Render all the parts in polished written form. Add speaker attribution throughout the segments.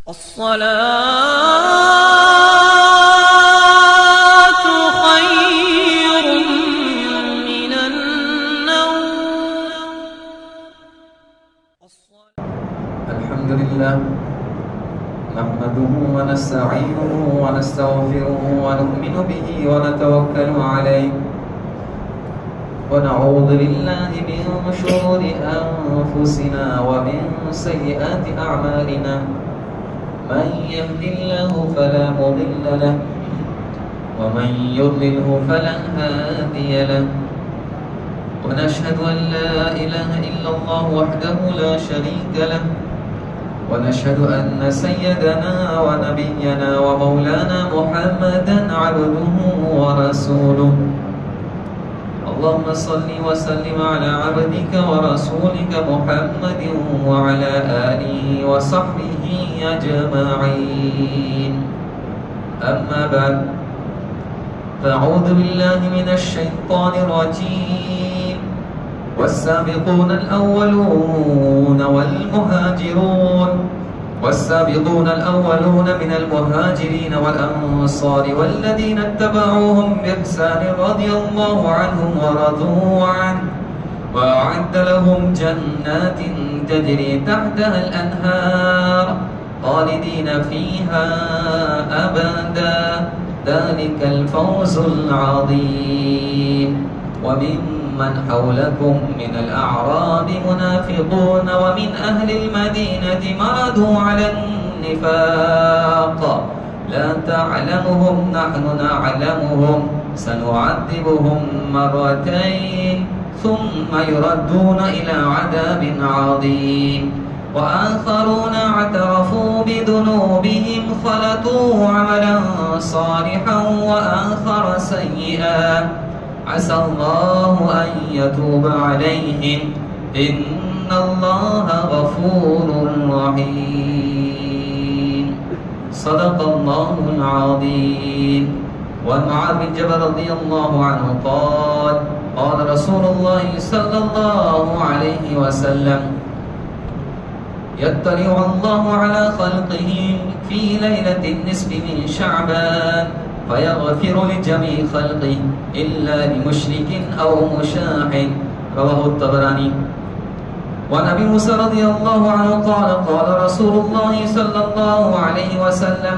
Speaker 1: الصلاة خير من النوم.
Speaker 2: الحمد لله نحمده ونستعينه ونستغفره ونؤمن به ونتوكل عليه ونعوذ بالله من شرور أنفسنا ومن سيئات أعمالنا من يهد الله فلا مضل له ومن يضلله فلا هادي له ونشهد أن لا إله إلا الله وحده لا شريك له ونشهد أن سيدنا ونبينا ومولانا محمدا عبده ورسوله اللهم صل وسلم على عبدك ورسولك محمد وعلى آله وصحبه أجمعين أما بعد فأعوذ بالله من الشيطان الرجيم والسابقون الأولون من المهاجرين والأنصار والذين اتبعوهم بإحسان رضي الله عنهم ورضوا عنه وأعد لهم جنات تجري تحتها الأنهار خالدين فيها أبدا ذلك الفوز العظيم ومن حولكم من الأعراب منافقون ومن أهل المدينة مرضوا على النفاق لا تعلمهم نحن نعلمهم سنعذبهم مرتين ثم يردون إلى عذاب عظيم وآخرون اعترفوا بذنوبهم خلطوا عملا صالحا وآخر سيئا عسى الله أن يتوب عليهم إن الله غفور رحيم صدق الله العظيم. وعن معاذ بن جبل رضي الله عنه قال قال رسول الله صلى الله عليه وسلم يطلع الله على خلقه في ليلة النصف من شعبان فيغفر لجميع خلقه إلا لمشرك أو مشاح رواه الطبراني. وعن أبي موسى رضي الله عنه قال قال رسول الله صلى الله عليه وسلم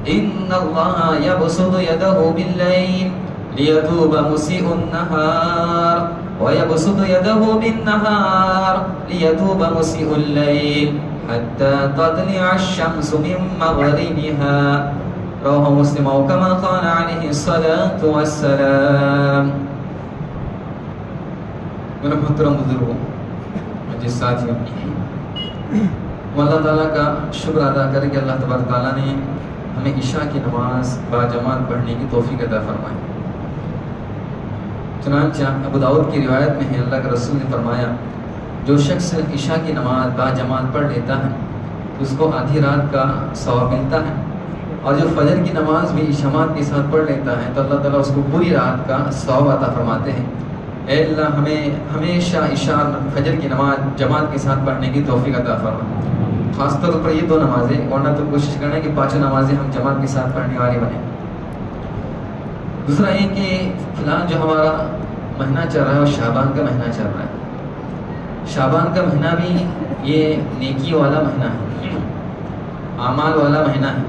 Speaker 2: إن الله يبسط يده بالليل ليتوب مسيء النهار ويبسط يده بالنهار ليتوب مسيء الليل حتى تطلع الشمس من مغربها رواه مسلم كما قال عليه الصلاة والسلام. میرے محترم بزرگوں مجھے ساتھیوں اللہ تعالیٰ کا شکر ادا کریں کہ اللہ تبارک تعالیٰ نے ہمیں عشاء کی نماز باجماعت پڑھنے کی توفیق عطا فرمائی. چنانچہ ابو داؤد کی روایت میں ہے اللہ کے رسول نے فرمایا جو شخص عشاء کی نماز باجماعت پڑھ لیتا ہے اس کو آدھی رات کا ثواب ملتا ہے اور جو فجر کی نماز بھی جماعت کے ساتھ پڑھ لیتا ہے تو اللہ تعالیٰ اس کو پوری رات کا ثواب عطا فرماتے ہیں. اے اللہ ہمیں ہمیشہ عشاء فجر کی نماز جماعت کے ساتھ پڑھنے کی توفیق عطا فرما. خاص طور پر یہ دو نمازیں ورنہ تو کوشش کرنا کہ پانچوں نمازیں ہم جماعت کے ساتھ پڑھنے والے بنیں. دوسرا یہ کہ فی الحال جو ہمارا مہینہ چل رہا ہے وہ شعبان کا مہینہ چل رہا ہے. شعبان کا مہینہ بھی یہ نیکی والا مہینہ ہے, اعمال والا مہینہ ہے.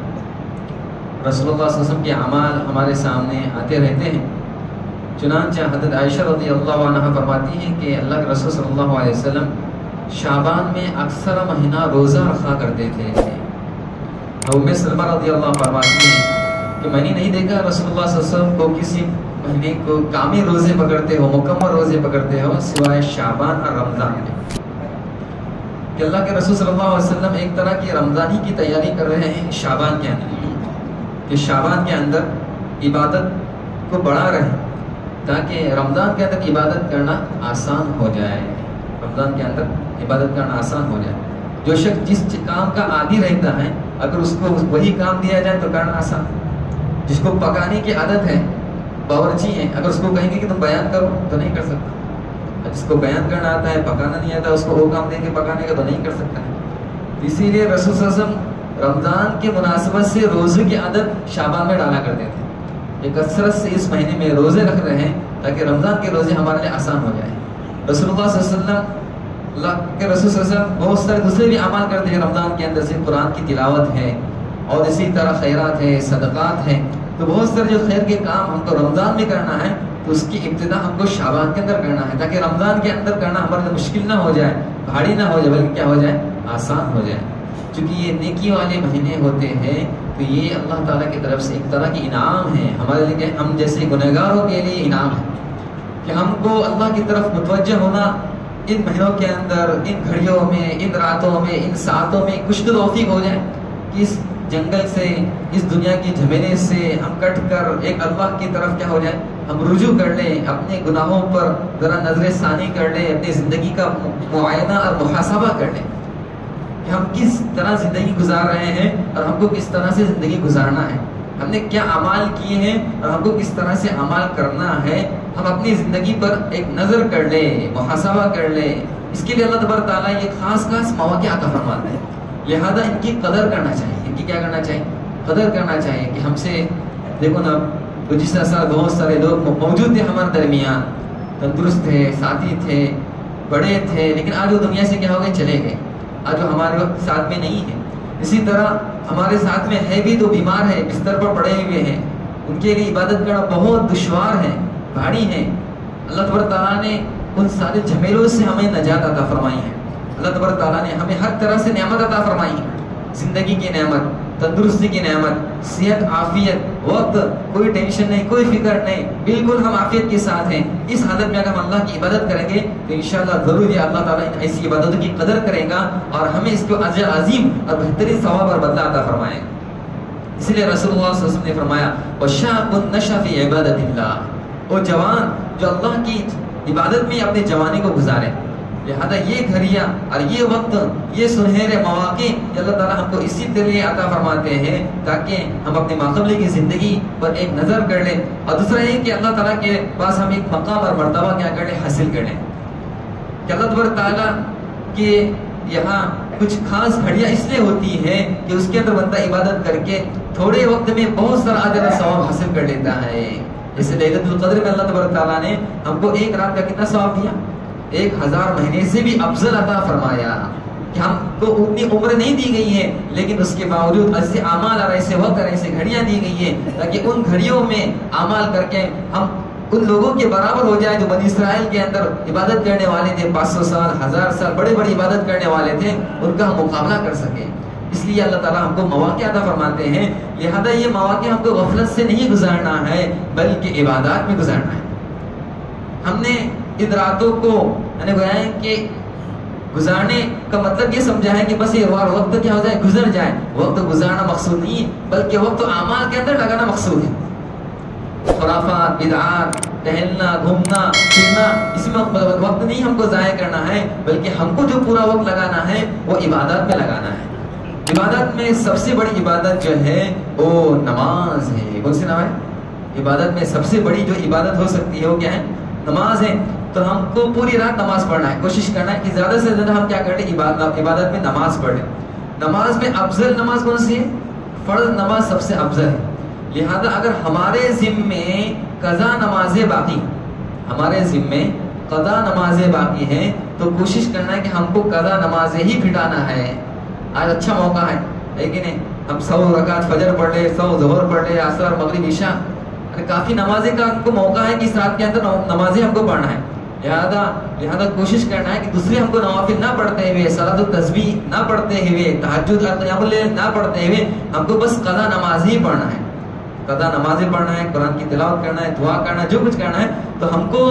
Speaker 2: رسول اللہ صلی اللہ علیہ وسلم کے اعمال ہمارے سامنے آتے رہتے ہیں. چنانچہ حضرت عائشہ رضی اللہ عنہ فرماتی ہیں کہ اللہ کے رسول صلی اللہ علیہ وسلم شعبان میں اکثر مہینہ روزہ رکھا کرتے تھے. ام سلمہ رضی اللہ عنہ فرماتی ہیں کہ میں نے نہیں دیکھا رسول اللہ صلی اللہ علیہ وسلم کو کسی مہینے کو کامل روزے پکڑتے ہو, مکمل روزے پکڑتے ہو سوائے شعبان اور رمضان میں. کہ اللہ کے رسول صلی اللہ علیہ وسلم ایک طرح کی رمضانی کی تیاری کر رہے ہیں شعبان کے اندر کہ شعبان کے اندر عبادت کو بڑھا رہے تاکہ رمضان کے اندر عبادت کرنا آسان ہو جائے. رمضان کے اندر عبادت کرنا آسان ہو جائے. جو شخص جس کام کا عادی رہتا ہے اگر اس کو وہی کام دیا جائے تو کرنا آسان. جس کو پکانے کی عادت ہے, باورچی ہے, اگر اس کو کہیں گے کہ تم بیان کرو تو نہیں کر سکتا. جس کو بیان کرنا آتا ہے, پکانا نہیں آتا, اس کو وہ کام دیں گے پکانے کا تو نہیں کر سکتا ہے. اسی لیے رسول صلی اللہ علیہ وسلم رمضان کے مناسبت سے روزے کی عادت شعبان میں ڈالا کرتے تھے کہ کثرت سے اس مہینے میں روزے رکھ رہے ہیں تاکہ رمضان کے روزے ہمارے لیے آسان ہو جائے. رسول اللہ صلی اللہ علیہ وسلم اللہ کے رسول صلی اللہ علیہ وسلم بہت سارے دوسرے بھی اعمال کرتے ہیں رمضان کے اندر سے قرآن کی تلاوت ہے اور اسی طرح خیرات ہے صدقات ہیں. تو بہت سارے جو خیر کے کام ہم کو رمضان میں کرنا ہے تو اس کی ابتدا ہم کو شعبان کے اندر کرنا ہے تاکہ رمضان کے اندر کرنا ہمارے لیے مشکل نہ ہو جائے, بھاری نہ ہو جائے, بلکہ کیا ہو جائے, آسان ہو جائے. چونکہ یہ نیکی والے مہینے ہوتے ہیں تو یہ اللہ تعالیٰ کی طرف سے ایک طرح کی انعام ہے ہمارے لیے, ہم جیسے گنہگاروں کے لیے انعام ہے کہ ہم کو اللہ کی طرف متوجہ ہونا ان مہینوں کے اندر, ان گھڑیوں میں, ان راتوں میں, ان ساعتوں میں کچھ تو توفیق ہو جائے کہ اس جنگل سے, اس دنیا کی جھمیلے سے ہم کٹ کر ایک اللہ کی طرف کیا ہو جائے, ہم رجوع کر لیں, اپنے گناہوں پر ذرا نظر ثانی کر لیں, اپنی زندگی کا معائنہ اور محاسبہ کر لیں کہ ہم کس طرح زندگی گزار رہے ہیں اور ہم کو کس طرح سے زندگی گزارنا ہے, ہم نے کیا اعمال کیے ہیں اور ہم کو کس طرح سے اعمال کرنا ہے. ہم اپنی زندگی پر ایک نظر کر لیں, محاسبہ کر لیں. اس کے لیے اللہ تبارک تعالیٰ یہ خاص مواقع عطا فرماتے ہیں. لہذا ان کی قدر کرنا چاہیے, ان کی کیا کرنا چاہیے, قدر کرنا چاہیے کہ ہم سے دیکھو نا, گزشتہ سال بہت سارے لوگ موجود تھے ہمارے درمیان, تندرست تھے, ساتھی تھے, بڑے تھے, لیکن آج وہ دنیا سے کیا ہو گئے, چلے گئے. آج وہ ہمارے وقت ساتھ میں نہیں ہے. اسی طرح ہمارے ساتھ میں ہے بھی تو بیمار ہے, بستر پر پڑے ہوئے ہیں, ان کے لیے عبادت کرنا بہت دشوار ہے, بھاری ہے. اللہ تبارک تعالیٰ نے ان سارے جھمیلوں سے ہمیں نجات عطا فرمائی ہے. اللہ تبارک تعالیٰ نے ہمیں ہر طرح سے نعمت عطا فرمائی ہے, زندگی کی نعمت, تندرستی کی نعمت, صحت, عافیت, وقت, کوئی ٹینشن نہیں, کوئی فکر نہیں, بالکل ہم عافیت کے ساتھ ہیں. اس حالت میں اگر ہم اللہ کی عبادت کریں گے تو انشاءاللہ ضرور یہ اللہ تعالیٰ ایسی عبادتوں کی قدر کرے گا اور ہمیں اس کو اجر عظیم اور بہترین ثواب اور بدلہ عطا فرمائے. اس لیے رسول اللہ صلی اللہ علیہ وسلم نے فرمایا وَشَابٌ نَشَأَ فِي عِبَادَةِ اللَّهِ, وہ جوان جو اللہ کی عبادت میں اپنی جوانی کو گزارے. لہذا یہ گھڑیاں اور یہ وقت, یہ سنہرے مواقع اللہ تعالیٰ ہم کو اسی طرح عطا فرماتے ہیں تاکہ ہم اپنے ماقبل کی زندگی پر ایک نظر کر لیں. اور دوسرا یہ کہ اللہ تعالیٰ کے پاس ہم ایک مقام اور مرتبہ کیا کر لیں, حاصل کر لیں کہ اللہ تبارک تعالیٰ کے یہاں کچھ خاص گھڑیاں اس لیے ہوتی ہیں کہ اس کے اندر بندہ عبادت کر کے تھوڑے وقت میں بہت سارا اجر و ثواب حاصل کر لیتا ہے. جیسے لیلۃ القدر میں اللہ تبارک تعالیٰ نے ہم کو ایک رات کا کتنا ثواب دیا, 1000 مہینے سے بھی افضل عطا فرمایا کہ ہم کو اتنی عمر نہیں دی گئی ہے لیکن اس کے باوجود ایسے اعمال اور ایسے وقت اور ایسے گھڑیاں دی گئی ہیں تاکہ ان گھڑیوں میں اعمال کر کے ہم ان لوگوں کے برابر ہو جائے جو بنی اسرائیل کے اندر عبادت کرنے والے تھے, 500 سال 1000 سال بڑے بڑی عبادت کرنے والے تھے, ان کا ہم مقابلہ کر سکیں. اس لیے اللہ تعالیٰ ہم کو مواقع عطا فرماتے ہیں. لہذا یہ مواقع ہم کو غفلت سے نہیں گزارنا ہے بلکہ عبادات میں گزارنا ہے. ہم نے ان راتوں کو میں نے گویا کہ گزارنے کا مطلب یہ سمجھا ہے کہ بس یہ وقت کیا ہو جائے, گزر جائے. وقت گزارنا مقصود نہیں ہے بلکہ وقت اعمال کے اندر لگانا مقصود ہے. خرافات, بدعات, ٹہلنا, گھومنا, پھرنا, اس میں وقت نہیں ہم کو ضائع کرنا ہے بلکہ ہم کو جو پورا وقت لگانا ہے وہ عبادت میں لگانا ہے. عبادت میں سب سے بڑی عبادت جو ہے وہ نماز ہے. کون سی نماز ہے؟ عبادت میں سب سے بڑی جو عبادت ہو سکتی ہے وہ کیا ہے, نماز ہے. تو ہم کو پوری رات نماز پڑھنا ہے, کوشش کرنا ہے کہ زیادہ سے زیادہ ہم کیا کریں, عبادت میں نماز پڑھیں. نماز میں افضل نماز کون سی ہے؟ فرض نماز سب سے افضل ہے. لہذا اگر ہمارے ذمے قضا نمازیں باقی, ہمارے ذمے قضا نمازیں باقی ہیں تو کوشش کرنا ہے کہ ہم کو قضا نمازیں ہی پھٹانا ہے. آج اچھا موقع ہے لیکن ہم 100 رکعت فجر پڑھ لے, 100 ظہر پڑھ لے, عصر, مغرب, عشاء, کافی نمازیں کا ہم کو موقع ہے کہ اس رات کے اندر نمازیں ہم کو پڑھنا ہے. لہذا کوشش کرنا ہے کہ دوسرے ہم کو نوافل نہ پڑھتے ہوئے, صلاۃ التسبیح نہ پڑھتے ہوئے, تہجد اور قیام اللیل نہ پڑھتے ہوئے ہم کو بس قضا نماز ہی پڑھنا ہے. قضا نمازیں پڑھنا ہے, قرآن کی تلاوت کرنا ہے, دعا کرنا ہے, جو کچھ کرنا ہے. تو ہم کو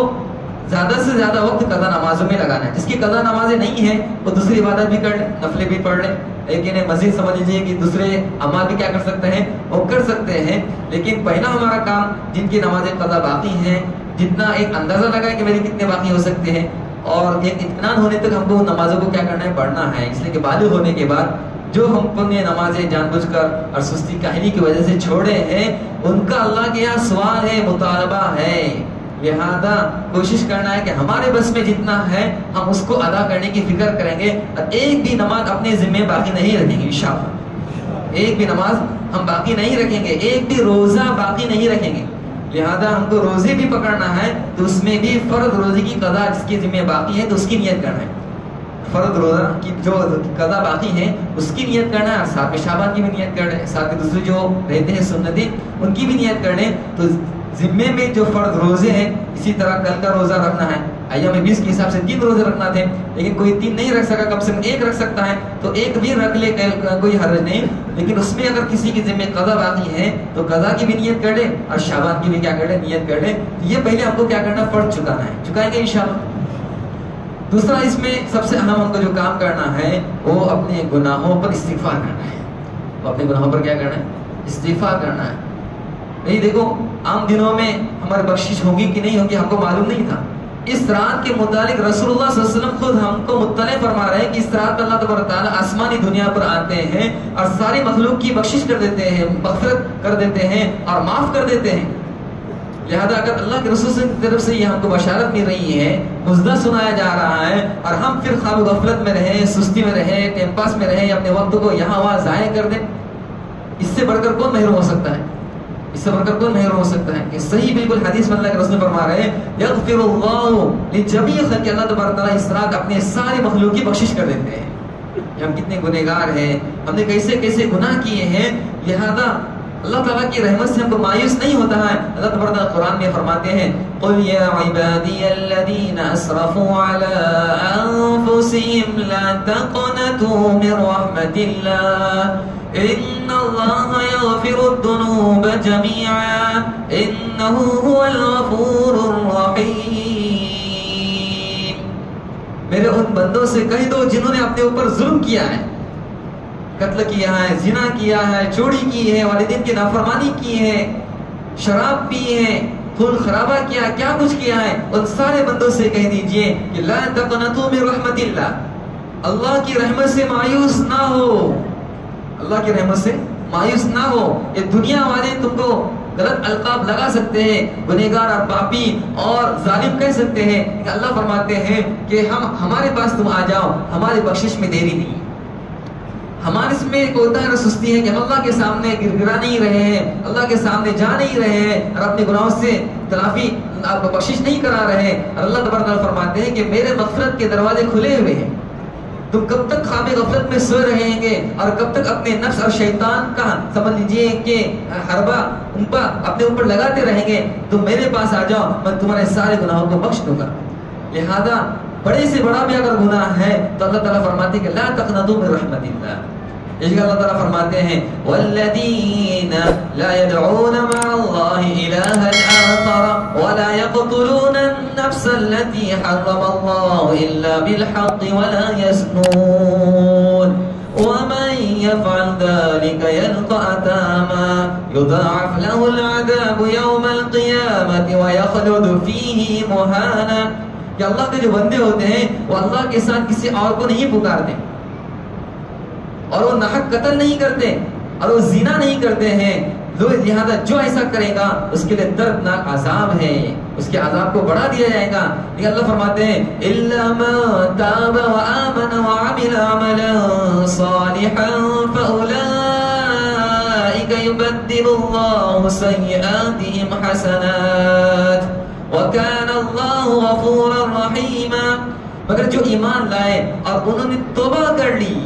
Speaker 2: زیادہ سے زیادہ وقت قضا نمازوں میں لگانا ہے. جس کی قضا نمازیں نہیں ہیں وہ دوسری عبادت بھی کر لیں, نفلیں بھی پڑھ لیں. لیکن مزید سمجھ لیجیے کہ دوسرے اعمال بھی کیا کر سکتے ہیں, وہ کر سکتے ہیں. لیکن پہلا ہمارا کام جن کی نمازیں قضا باقی ہیں, جتنا ایک اندازہ لگا کہ میری کتنے باقی ہو سکتے ہیں اور ایک اطمینان ہونے تک ہم کو نمازوں کو کیا کرنا ہے, پڑھنا ہے. اس لیے کہ بالغ ہونے کے بعد جو ہم کو نے نمازیں جان بوجھ کر اور سستی کاہلی کی وجہ سے چھوڑے ہیں ان کا اللہ کے یہاں سوال ہے, مطالبہ ہے. لہذا کوشش کرنا ہے کہ ہمارے بس میں جتنا ہے ہم اس کو ادا کرنے کی فکر کریں گے اور ایک بھی نماز اپنے ذمہ باقی نہیں رکھیں گے انشاءاللہ. ایک بھی نماز ہم باقی نہیں رکھیں گے، ایک بھی روزہ باقی نہیں رکھیں گے. لہذا ہم کو روزے بھی پکڑنا ہے تو اس میں بھی فرض روزے کی قضا جس کی ذمہ باقی ہے تو اس کی نیت کرنا ہے. فرض روزہ کی جو قضا باقی ہے اس کی نیت کرنا ہے، اور ساتھ میں شعبان کی بھی نیت کر لیں، ساتھ میں دوسرے جو رہتے ہیں سنتیں ان کی بھی نیت کر لیں. تو ذمے میں جو فرض روزے ہیں، اسی طرح کل کا روزہ رکھنا ہے. ایام 20 کے حساب سے 3 روزے رکھنا تھے، لیکن کوئی 3 نہیں رکھ سکا، کم سے کم 1 رکھ سکتا ہے تو 1 بھی رکھ لے، کوئی حرج نہیں. لیکن اس میں اگر کسی کی ذمہ قضا باقی ہے تو قضا کی بھی نیت کر لے اور شعبان کی بھی کیا کر لے، نیت کر لے. یہ پہلے ہم کو کیا کرنا، فرض چکانا ہے، چکائیں گے انشاءاللہ. دوسرا اس میں سب سے اہم ہم کو جو کام کرنا ہے وہ اپنے گناہوں پر استغفار کرنا ہے. اپنے گناہوں پر کیا کرنا ہے، استغفار کرنا ہے. نہیں دیکھو عام دنوں میں ہماری بخشش ہوگی کہ نہیں ہوگی ہم کو معلوم نہیں تھا. اس رات کے متعلق رسول اللہ صلی اللہ علیہ وسلم خود ہم کو مطلع فرما رہے ہیں کہ اس رات اللہ تبارک تعالیٰ آسمانی دنیا پر آتے ہیں اور ساری مخلوق کی بخشش کر دیتے ہیں، مغفرت کر دیتے ہیں اور معاف کر دیتے ہیں. لہذا اگر اللہ کے رسول کی طرف سے یہ ہم کو بشارت مل رہی ہے، مژدہ سنایا جا رہا ہے، اور ہم پھر خواب غفلت میں رہیں، سستی میں رہیں، ٹائم پاس میں رہیں، اپنے وقت کو یہاں وہاں ضائع کر دیں، اس سے بڑھ کر کون محروم ہو سکتا ہے؟ اس سے بڑھ کر کون محروم ہو سکتا ہے؟ کہ صحیح بالکل حدیث میں اللہ کے رسول فرما رہے ہیں یغفر اللہ لجمیع خلق، اللہ تبارک تعالیٰ اس رات اپنے ساری مخلوق کی بخشش کر دیتے ہیں. ہم کتنے گنہگار ہیں، ہم نے کیسے کیسے گناہ کیے ہیں. لہذا اللہ تعالیٰ کی رحمت سے ہم کو مایوس نہیں ہوتا ہے. اللہ تبارک تعالیٰ قرآن میں فرماتے ہیں قل یا عبادی الذین اسرفوا علی انفسہم لا تقنطوا من رحمت اللہ ان اللہ یغفر الذنوب جمیعا انہ هو الغفور الرحیم. میرے ان بندوں سے کہہ دو جنہوں نے اپنے اوپر ظلم کیا ہے، قتل کیا ہے، زنا کیا ہے، چوری کی ہے، والدین کی نافرمانی کی ہے، شراب پی ہے، خون خرابہ کیا، کیا کچھ کیا ہے، ان سارے بندوں سے کہہ دیجئے کہ لا تقنطوا من رحمت اللہ، اللہ کی رحمت سے مایوس نہ ہو، اللہ کی رحمت سے مایوس نہ ہو. یہ دنیا والے تم کو غلط القاب لگا سکتے ہیں، گنہگار اور پاپی اور ظالم کہہ سکتے ہیں، کہ اللہ فرماتے ہیں کہ ہمارے پاس تم آ جاؤ، ہماری بخشش میں دیری نہیں. ہمارے اس میں کوتا ہے، سستی ہے کہ ہم اللہ کے سامنے گرگرا نہیں رہے ہیں، اللہ کے سامنے جا نہیں رہے ہیں اور اپنے گناہوں سے تلافی بخشش نہیں کرا رہے ہیں. اور اللہ تبارک تعالیٰ فرماتے ہیں کہ میرے مغفرت کے دروازے کھلے ہوئے ہیں. تم کب تک خواب غفلت میں سوئے رہیں گے اور کب تک اپنے نفس اور شیطان کا سمجھ لیجئے کہ حربہ ان پر اپنے اوپر لگاتے رہیں گے. تم میرے پاس آ جاؤ، میں تمہارے سارے گناہوں کو بخش دوں گا. لہذا بڑے سے بڑا بھی اگر گناہ ہے تو اللہ تعالیٰ فرماتے ہیں کہ لا تقنطوا من رحمت اللہ. اس لیے اللہ تعالیٰ فرماتے ہیں والذین لا يدعون مع اللہ الہا آخر ولا يقتلون النفس التي حرم اللہ الا بالحق ولا يزنون ومن يفعل ذلك يلقى أثاما يضاعف له العذاب يوم القيامة ويخلد فيه مهانا. کہ اللہ کے جو بندے ہوتے ہیں وہ اللہ کے ساتھ کسی اور کو نہیں پکارتے، اور وہ ناحق قتل نہیں کرتے، اور وہ زنا نہیں کرتے ہیں. لہذا جو ایسا کرے گا اس کے لیے دردناک عذاب ہے، اس کے عذاب کو بڑھا دیا جائے گا. لیکن اللہ فرماتے ہیں الا من تاب وآمن وعمل عملا صالحا فأولئك يبدل الله سيئاتهم حسنات وَكَانَ اللَّهُ غَفُورًا رَحِيمًا. مگر جو ایمان لائے اور انہوں نے توبہ کر لی،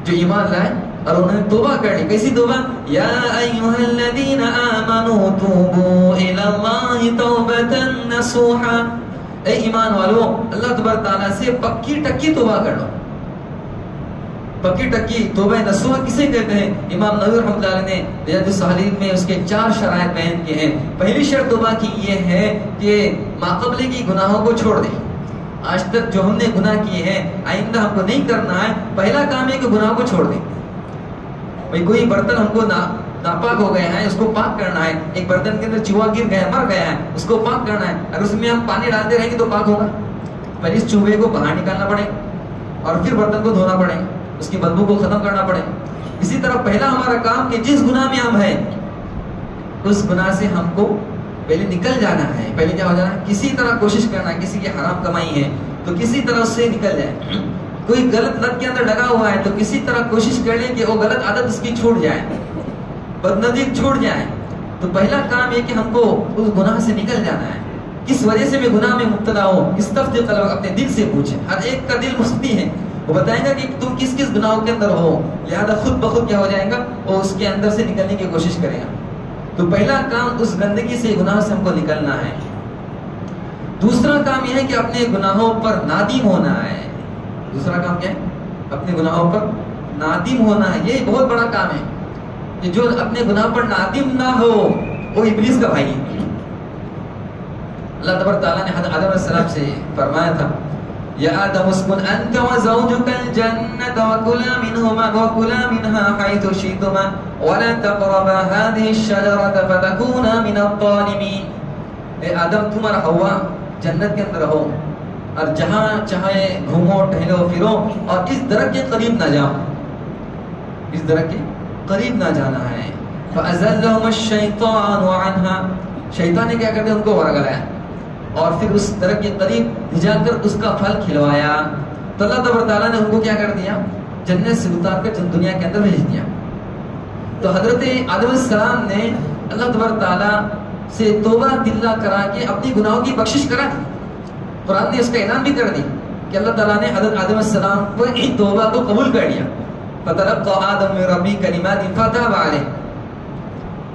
Speaker 2: جو ایمان لائے اور انہوں نے توبہ کر لی. کیسی توبہ؟ یا ایھا الذین آمنوا توبوا الی اللہ توبۃ نصوحا. اے ایمان والو اللہ تبارک تعالیٰ سے پکی ٹکی توبہ کر لو. پکی ٹکی توبہ نصوح کسے کہتے ہیں؟ امام نووی رحمۃ اللہ علیہ نے ریاض الصالحین میں اس کے 4 شرائط بیان کیے ہیں. پہلی شرط توبہ کی یہ ہے کہ ماقبلے کی گناہوں کو چھوڑ دیں. آج تک جو ہم نے گناہ کیے ہیں آئندہ ہم کو نہیں کرنا ہے. پہلا کام ہے کہ گناہوں کو چھوڑ دیں. بھئی کوئی برتن ہم کو ناپاک ہو گئے ہیں، اس کو پاک کرنا ہے. ایک برتن کے اندر چوہا گر گیا، مر گیا ہے، اس کو پاک کرنا ہے. اگر اس میں ہم پانی ڈالتے رہیں گے تو پاک ہوگا؟ پہلے اس چوہے کو باہر نکالنا پڑے اور پھر برتن کو دھونا پڑے، اس کی بدبو کو ختم کرنا پڑے. اسی طرح پہلا ہمارا کام کہ جس گناہ میں ہم ہیں اس گناہ سے ہم کو پہلے نکل جانا ہے. پہلے کیا ہو جانا ہے؟ کسی طرح کوشش کرنا ہے. کسی کی حرام کمائی ہے تو کسی طرح اس سے نکل جائے. کوئی غلط لت کے اندر لگا ہوا ہے تو کسی طرح کوشش کر لیں کہ وہ غلط عادت اس کی چھوٹ جائے، بدنظیر چھوٹ جائے. تو پہلا کام یہ کہ ہم کو اس گناہ سے نکل جانا ہے. کس وجہ سے میں گناہ میں مبتلا ہوں، استفتی قلبک، اپنے دل سے پوچھیں. ہر ایک کا دل مفتی ہے، وہ بتائیں گا کہ تم کس کس گناہوں کے اندر ہو، لہذا خود بخود کیا ہو جائے گا، وہ اس کے اندر سے نکلنے کی کوشش کرے گا. تو پہلا کام اس گندگی سے، گناہ سے ہم کو نکلنا ہے. دوسرا کام یہ ہے کہ اپنے گناہوں پر نادم ہونا ہے. دوسرا کام کیا ہے؟ اپنے گناہوں پر نادم ہونا ہے. یہ بہت بڑا کام ہے کہ جو اپنے گناہ پر نادم نہ ہو وہ ابلیس کا بھائی ہے. اللہ تبارک تعالیٰ نے حضرت آدم علیہ السلام سے فرمایا تھا، یا آدم اسکن انت وزوجک الجنة وکلا منها حیث شئتما ولا تقربا هذه الشجرة فتکونا من الظالمین. اے آدم تم اور حوا جنت کے اندر رہو اور جہاں چاہے گھومو ٹہلو پھرو اور اس درخت کے قریب نہ جاؤ، اس درخت کے قریب نہ جانا ہے. فأزلهم الشیطان عنها، شیطان نے کیا کرتے ان کو ورگلایا اور پھر اس درخت کے قریب جا کر اس کا پھل کھلوایا. تو اللہ تبارک تعالیٰ نے ان کو کیا کر دیا، جنت سے اتار کر دنیا کے اندر بھیج دیا. تو حضرت آدم علیہ السلام نے اللہ تبارک تعالیٰ سے توبہ دلہ کرا کے اپنی گناہوں کی بخشش کرا دی. قرآن نے اس کا اعلان بھی کر دی کہ اللہ تعالیٰ نے حضرت آدم علیہ السلام کو ان توبہ کو قبول کر لیا. فَتَلَقَّى آدَمُ مِن رَّبِّهِ كَلِمَاتٍ فَتَابَ عَلَيْهِ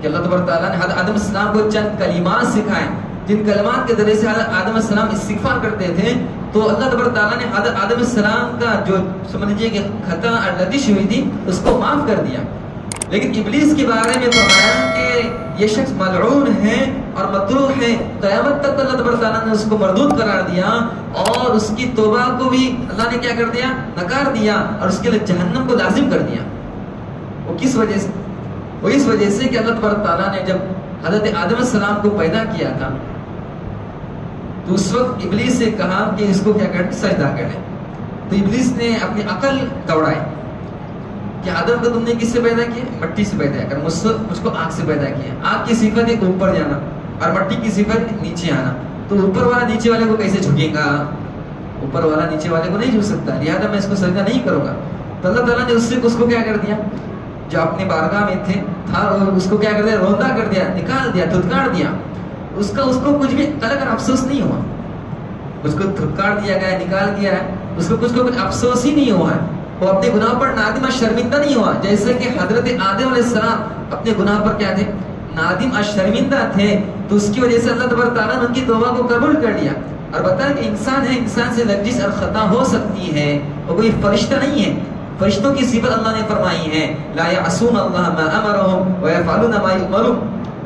Speaker 2: کہ اللہ تبارک تعالیٰ نے حضرت آدم علیہ السلام کو چند کلمات سکھائے، جن کلمات کے ذریعے سے حضرت آدم علیہ السلام استغفار کرتے تھے. تو اللہ تبارک تعالیٰ نے حضرت آدم علیہ السلام کا جو سمجھیے کہ خطا اور لغزش ہوئی تھی اس کو معاف کر دیا. لیکن ابلیس کے بارے میں فرمایا کہ یہ شخص ملعون ہے اور مطروح ہے. قیامت تک اللہ تبارک تعالیٰ نے اس کو مردود قرار دیا اور اس کی توبہ کو بھی اللہ نے کیا کر دیا، نکار دیا اور اس کے لیے جہنم کو لازم کر دیا. وہ کس وجہ سے؟ وہ اس وجہ سے کہ اللہ تبارک تعالیٰ نے جب حضرت آدم علیہ السلام کو پیدا کیا تھا تو اس وقت ابلیس سے کہا کہ اس کو کیا کریں، سجدہ کریں. تو ابلیس نے اپنی عقل دوڑائی کہ آدم کو تم نے کس سے پیدا کیا، مٹی سے پیدا کر، مجھ کو آگ سے پیدا کیا. آگ کی صفت ہے اوپر جانا اور مٹی کی صفت نیچے آنا. تو اوپر والا نیچے والے کو کیسے جھکے گا، اوپر والا نیچے والے کو نہیں جھک سکتا، لہٰذا میں اس کو سجدہ نہیں کروں گا. تو اللہ تعالیٰ نے اس کو کیا کر دیا، جو اپنی بارگاہ میں تھا اس کو کیا کر دیا، روندا کر دیا، نکال دیا، دھتکار دیا. اس کو کچھ بھی طلب اور افسوس نہیں ہوا. اس کو دھتکار دیا گیا، نکال دیا ہے، اس کو کچھ افسوس ہی نہیں ہوا ہے. وہ اپنے گناہ پر نادم اور شرمندہ نہیں ہوا. جیسے کہ حضرت آدم علیہ السلام اپنے گناہ پر کیا تھے، نادم اور شرمندہ تھے. تو اس کی وجہ سے اللہ تبارک تعالیٰ نے ان کی توبہ کو قبول کر لیا اور بتایا کہ انسان ہے، انسان سے لغزش اور خطا ہو سکتی ہے، وہ کوئی فرشتہ نہیں ہے. فرشتوں کی صفت اللہ نے فرمائی ہے، لا یعصون اللہ ما امرهم ویفعلون ما یؤمرون،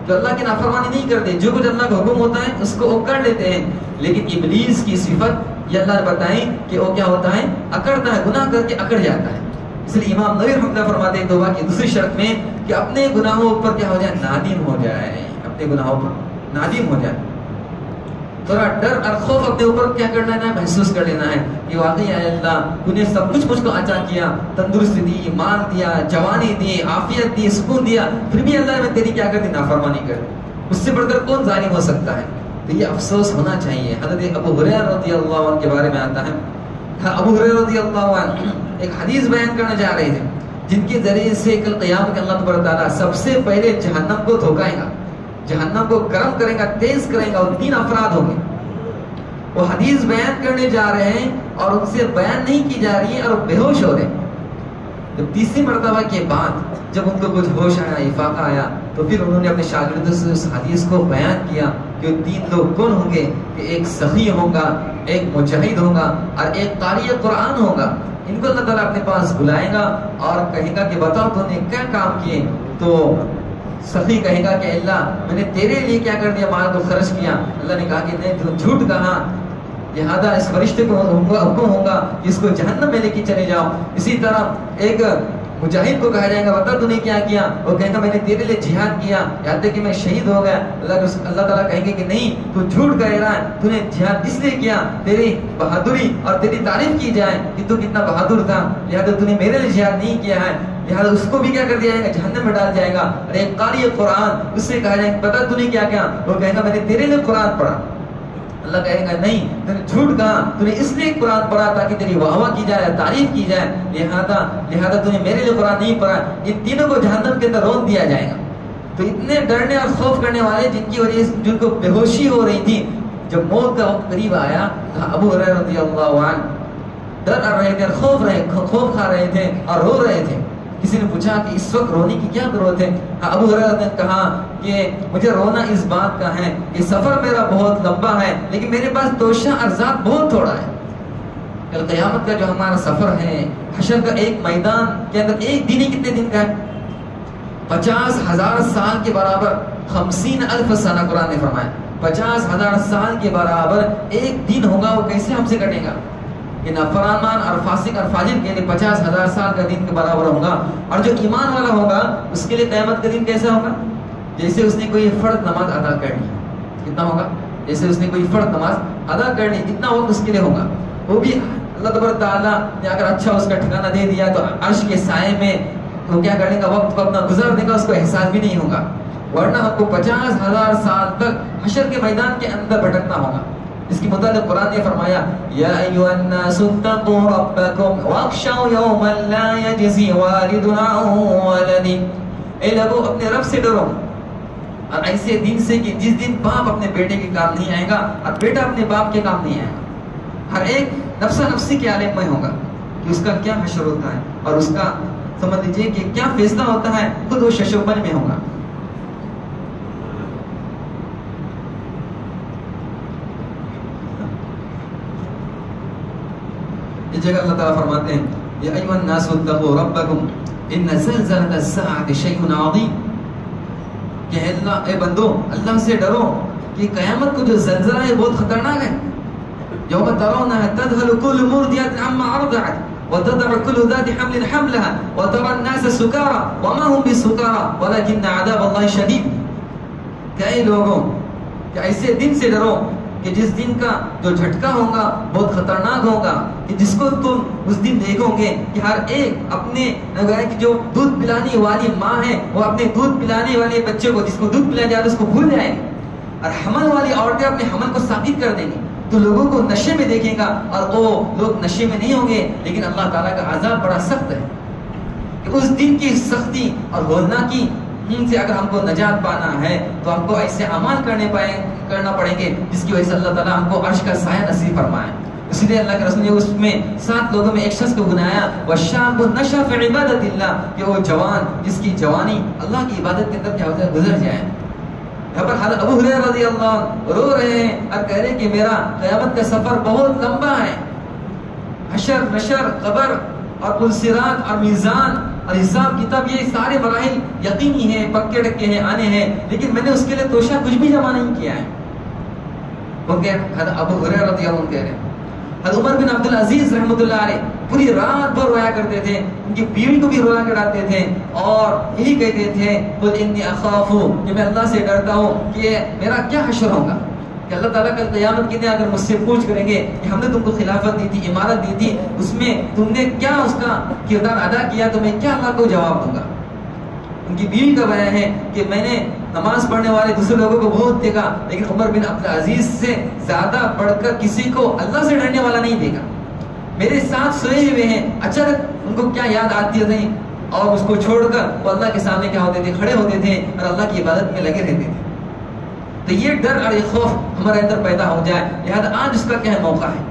Speaker 2: جو اللہ کی نافرمانی نہیں کرتے، جو کچھ اللہ کا حکم ہوتا ہے اس کو وہ کر لیتے ہیں. لیکن ابلیس کی صفت یہ اللہ نے بتائی کہ وہ کیا ہوتا ہے، اکڑتا ہے، گناہ کر کے اکڑ جاتا ہے. اس لیے امام نووی رحمۃ اللہ فرماتے ہیں توبہ کی دوسری شرط میں کہ اپنے گناہوں پر کیا ہو جائے، نادم ہو جائے، اپنے گناہوں پر نادم ہو جائے. تھوڑا ڈر اور خوف اپنے اوپر کیا کر لینا ہے، محسوس کر لینا ہے کہ واقعی اے اللہ تو نے سب کچھ مجھ کو عطا کیا، تندرستی دی، مال دیا، جوانی دی، عافیت دی، سکون دیا، پھر بھی اللہ نے تیری کیا کر دی، نافرمانی کر. اس سے بڑھ کر کون ظالم ہو سکتا ہے. تو یہ افسوس ہونا چاہیے. حضرت ابو ہریرہ رضی اللہ عنہ کے بارے میں آتا ہے، ابو ہریرہ رضی اللہ عنہ ایک حدیث بیان کرنا چاہ رہے تھے جن کے ذریعے سے کل قیامت کے اللہ تبارک تعالیٰ سب سے پہلے جہنم کو دھوکائے گا، جہنم کو گرم کرے گا، تیز کرے گا. اور 3 افراد ہوں گے. وہ حدیث بیان کرنے جا رہے ہیں اور ان سے بیان نہیں کی جا رہی ہے اور بے ہوش ہو رہے ہیں. جب تیسری مرتبہ کے بعد جب ان کو کچھ ہوش آیا، افاقہ آیا، تو پھر انہوں نے اپنے شاگردوں سے اس حدیث کو بیان کیا کہ 3 لوگ کون ہوں گے، کہ ایک سخی ہوگا، ایک مجاہد ہوگا اور ایک قاری قرآن ہوگا. ان کو اللہ تعالیٰ اپنے پاس بلائے گا اور کہے گا کہ بتاؤ تو نے کیا کام کیے. تو سخی کہے گا کہ اللہ میں نے تیرے لیے کیا کر دیا، مال کو خرچ کیا. اللہ نے کہا کہ نہیں، تو جھوٹ کہا، لہذا اس فرشتے کو حکم ہوگا کہ اس کو جہنم میں لے کے چلے جاؤ. اسی طرح ایک مجاہد کو کہا جائے گا بتا تو نے کیا کیا، وہ کہے گا میں نے تیرے لیے جہاد کیا، یہاں تک کہ میں شہید ہو گیا. اللہ تعالیٰ کہیں گے کہ نہیں، تو جھوٹ کہہ رہا ہے، تو نے جہاد اس لیے کیا تیری بہادری اور تیری تعریف کی جائے کہ تو کتنا بہادر تھا، لہذا تو نے میرے لیے جہاد نہیں کیا ہے، لہذا اس کو بھی کیا کر دیا جائے گا، جہنم میں ڈال جائے گا. اور ایک قاری قرآن، اس سے کہا جائے گا بتا تو نے کیا کیا، وہ کہے گا میں نے تیرے لیے قرآن پڑھا. اللہ کہے گا نہیں، تو نے جھوٹ کہا، تو نے اس لیے قرآن پڑھا تاکہ تیری واہ واہ کی جائے، تعریف کی جائے، لہذا تو نے میرے لیے قرآن نہیں پڑھا۔ ان تینوں کو جہنم کے اندر روک دیا جائے گا۔ تو اتنے ڈرنے اور خوف کرنے والے جن کی وجہ سے جن کو بے ہوشی ہو رہی تھی، جب موت کا وقت قریب آیا تو ابو ہریرہ رضی اللہ عنہ ڈر رہے تھے، خوف کھا رہے تھے اور رو رہے تھے۔ کسی نے پوچھا کہ اس وقت رونے کی کیا ضرورت ہے؟ ابو ہریرہ نے کہا کہ مجھے رونا اس بات کا ہے کہ سفر میرا بہت لمبا ہے لیکن میرے پاس توشہ ارزاق بہت تھوڑا ہے۔ کل قیامت کا جو ہمارا سفر ہے، حشر کا ایک میدان کے اندر ایک دن ہی کتنے دن کا ہے؟ 50,000 سال کے برابر، 50,000 سنہ قرآن نے فرمایا۔ 50,000 سال کے برابر ایک دن ہوگا، وہ کیسے ہم سے کٹے گا؟ کہ نافرمان اور فاسق اور فاجر کے لیے 50,000 سال کا دن کے برابر ہوگا، اور جو ایمان والا ہوگا اس کے لیے قیامت کا دن کیسا ہوگا؟ جیسے اس نے کوئی فرض نماز ادا کر لی۔ کتنا ہوگا؟ جیسے اس نے کوئی فرض نماز ادا کر لی، اتنا وقت اس کے لیے ہوگا۔ وہ بھی اللہ تبارک تعالیٰ نے اگر اچھا اس کا ٹھکانہ دے دیا تو عرش کے سائے میں تو کیا کرے گا، وقت کو اپنا گزار دے گا، اس کو احساس بھی نہیں ہوگا۔ ورنہ آپ کو 50,000 سال تک حشر کے میدان کے اندر بھٹکنا ہوگا۔ اس کی متعلق قرآن نے فرمایا یا ایھا الناس اتقوا ربکم واخشوا یوما لا یجزی والد عن ولدہ، اے لوگو اپنے رب سے ڈرو اور ایسے دن سے کہ جس دن باپ اپنے بیٹے کے کام نہیں آئے گا اور بیٹا اپنے باپ کے کام نہیں آئے گا۔ ہر ایک نفسا نفسی کے عالم میں ہوگا کہ اس کا کیا حشر ہوتا ہے اور اس کا سمجھ لیجیے کہ کیا فیصلہ ہوتا ہے، خود وہ ششوپن میں ہوگا۔ اس جگہ اللہ تعالیٰ فرماتے ہیں یا ایھا الناس اتقوا ربکم ان زلزلۃ الساعۃ شیء عظیم، کہ اے بندو اللہ سے ڈرو کہ قیامت کو جو زلزلہ ہے بہت خطرناک ہے۔ یوم ترونها تذهل كل مرضعة عما ارضعت وتضع كل ذات حمل حملها وترى الناس سكارى وما هم بسكارى ولكن عذاب الله شديد۔ کہ اے لوگوں کہ ایسے دن سے ڈرو کہ جس دن کا جو جھٹکا ہوگا بہت خطرناک ہوگا، کہ جس کو تم اس دن دیکھو گے کہ ہر ایک اپنے کہ جو دودھ پلانے والی ماں ہے وہ اپنے دودھ پلانے والے بچے کو، جس کو دودھ پلایا جائے اس کو بھول جائے گی، اور حمل والی عورتیں اپنے حمل کو ثابت کر دیں گی، تو لوگوں کو نشے میں دیکھے گا اور وہ لوگ نشے میں نہیں ہوں گے، لیکن اللہ تعالیٰ کا عذاب بڑا سخت ہے۔ کہ اس دن کی سختی اور ہولناکی سے اگر ہم کو نجات پانا ہے تو ہم کو ایسے اعمال کرنا پڑیں گے جس کی وجہ سے اللہ تعالیٰ ہم کو عرش کا سایہ نصیب فرمائے۔ اس لیے اللہ کے رسول نے اس میں 7 لوگوں میں ایک شخص کو گنایا وَالشَّابُ نَشَأَ فِي عِبَادَةِ اللَّهِ، کہ وہ جوان جس کی جوانی اللہ کی عبادت کے اندر کیا ہوتا ہے گزر جائے۔ یہاں پر حضرت ابو ہریرہ رضی اللہ عنہ رو رہے ہیں اور کہہ رہے ہیں کہ میرا قیامت کا سفر بہت لمبا ہے، حشر نشر قبر اور پلسرات اور میزان اور حساب کتاب، یہ سارے مراحل یقینی ہیں، پکے ڈکے ہیں، آنے ہیں، لیکن میں نے اس کے لیے توشہ کچھ بھی جمع نہیں کیا ہے۔ وہ کہ حضرت ابو ہریرہ رضی اللہ عنہ کہہ رہے ہیں حضرت عمر بن عبد العزیز رحمۃ اللہ علیہ پوری رات بھر رویا کرتے تھے، ان کی بیوی کو بھی رویا کراتے تھے اور یہی کہتے تھے قل انی اخاف، کہ میں اللہ سے ڈرتا ہوں کہ میرا کیا حشر ہوگا، کہ اللہ تعالیٰ کل قیامت کے دن اگر مجھ سے پوچھ کریں گے کہ ہم نے تم کو خلافت دی تھی، امارت دی تھی، اس میں تم نے کیا اس کا کردار ادا کیا، تو میں کیا اللہ کو جواب دوں گا۔ ان کی بیوی کا بیان ہے کہ میں نے نماز پڑھنے والے دوسرے لوگوں کو بہت دیکھا لیکن عمر بن عبد العزیز سے زیادہ بڑھ کر کسی کو اللہ سے ڈرنے والا نہیں دیکھا۔ میرے ساتھ سوئے ہوئے ہیں، اچانک ان کو کیا یاد آتی ہے اور اس کو چھوڑ کر وہ اللہ کے سامنے کیا ہوتے تھے، کھڑے ہوتے تھے اور اللہ کی عبادت میں لگے رہتے تھے۔ تو یہ ڈر اور یہ خوف ہمارے اندر پیدا ہو جائے، لہذا آج اس کا کیا موقع ہے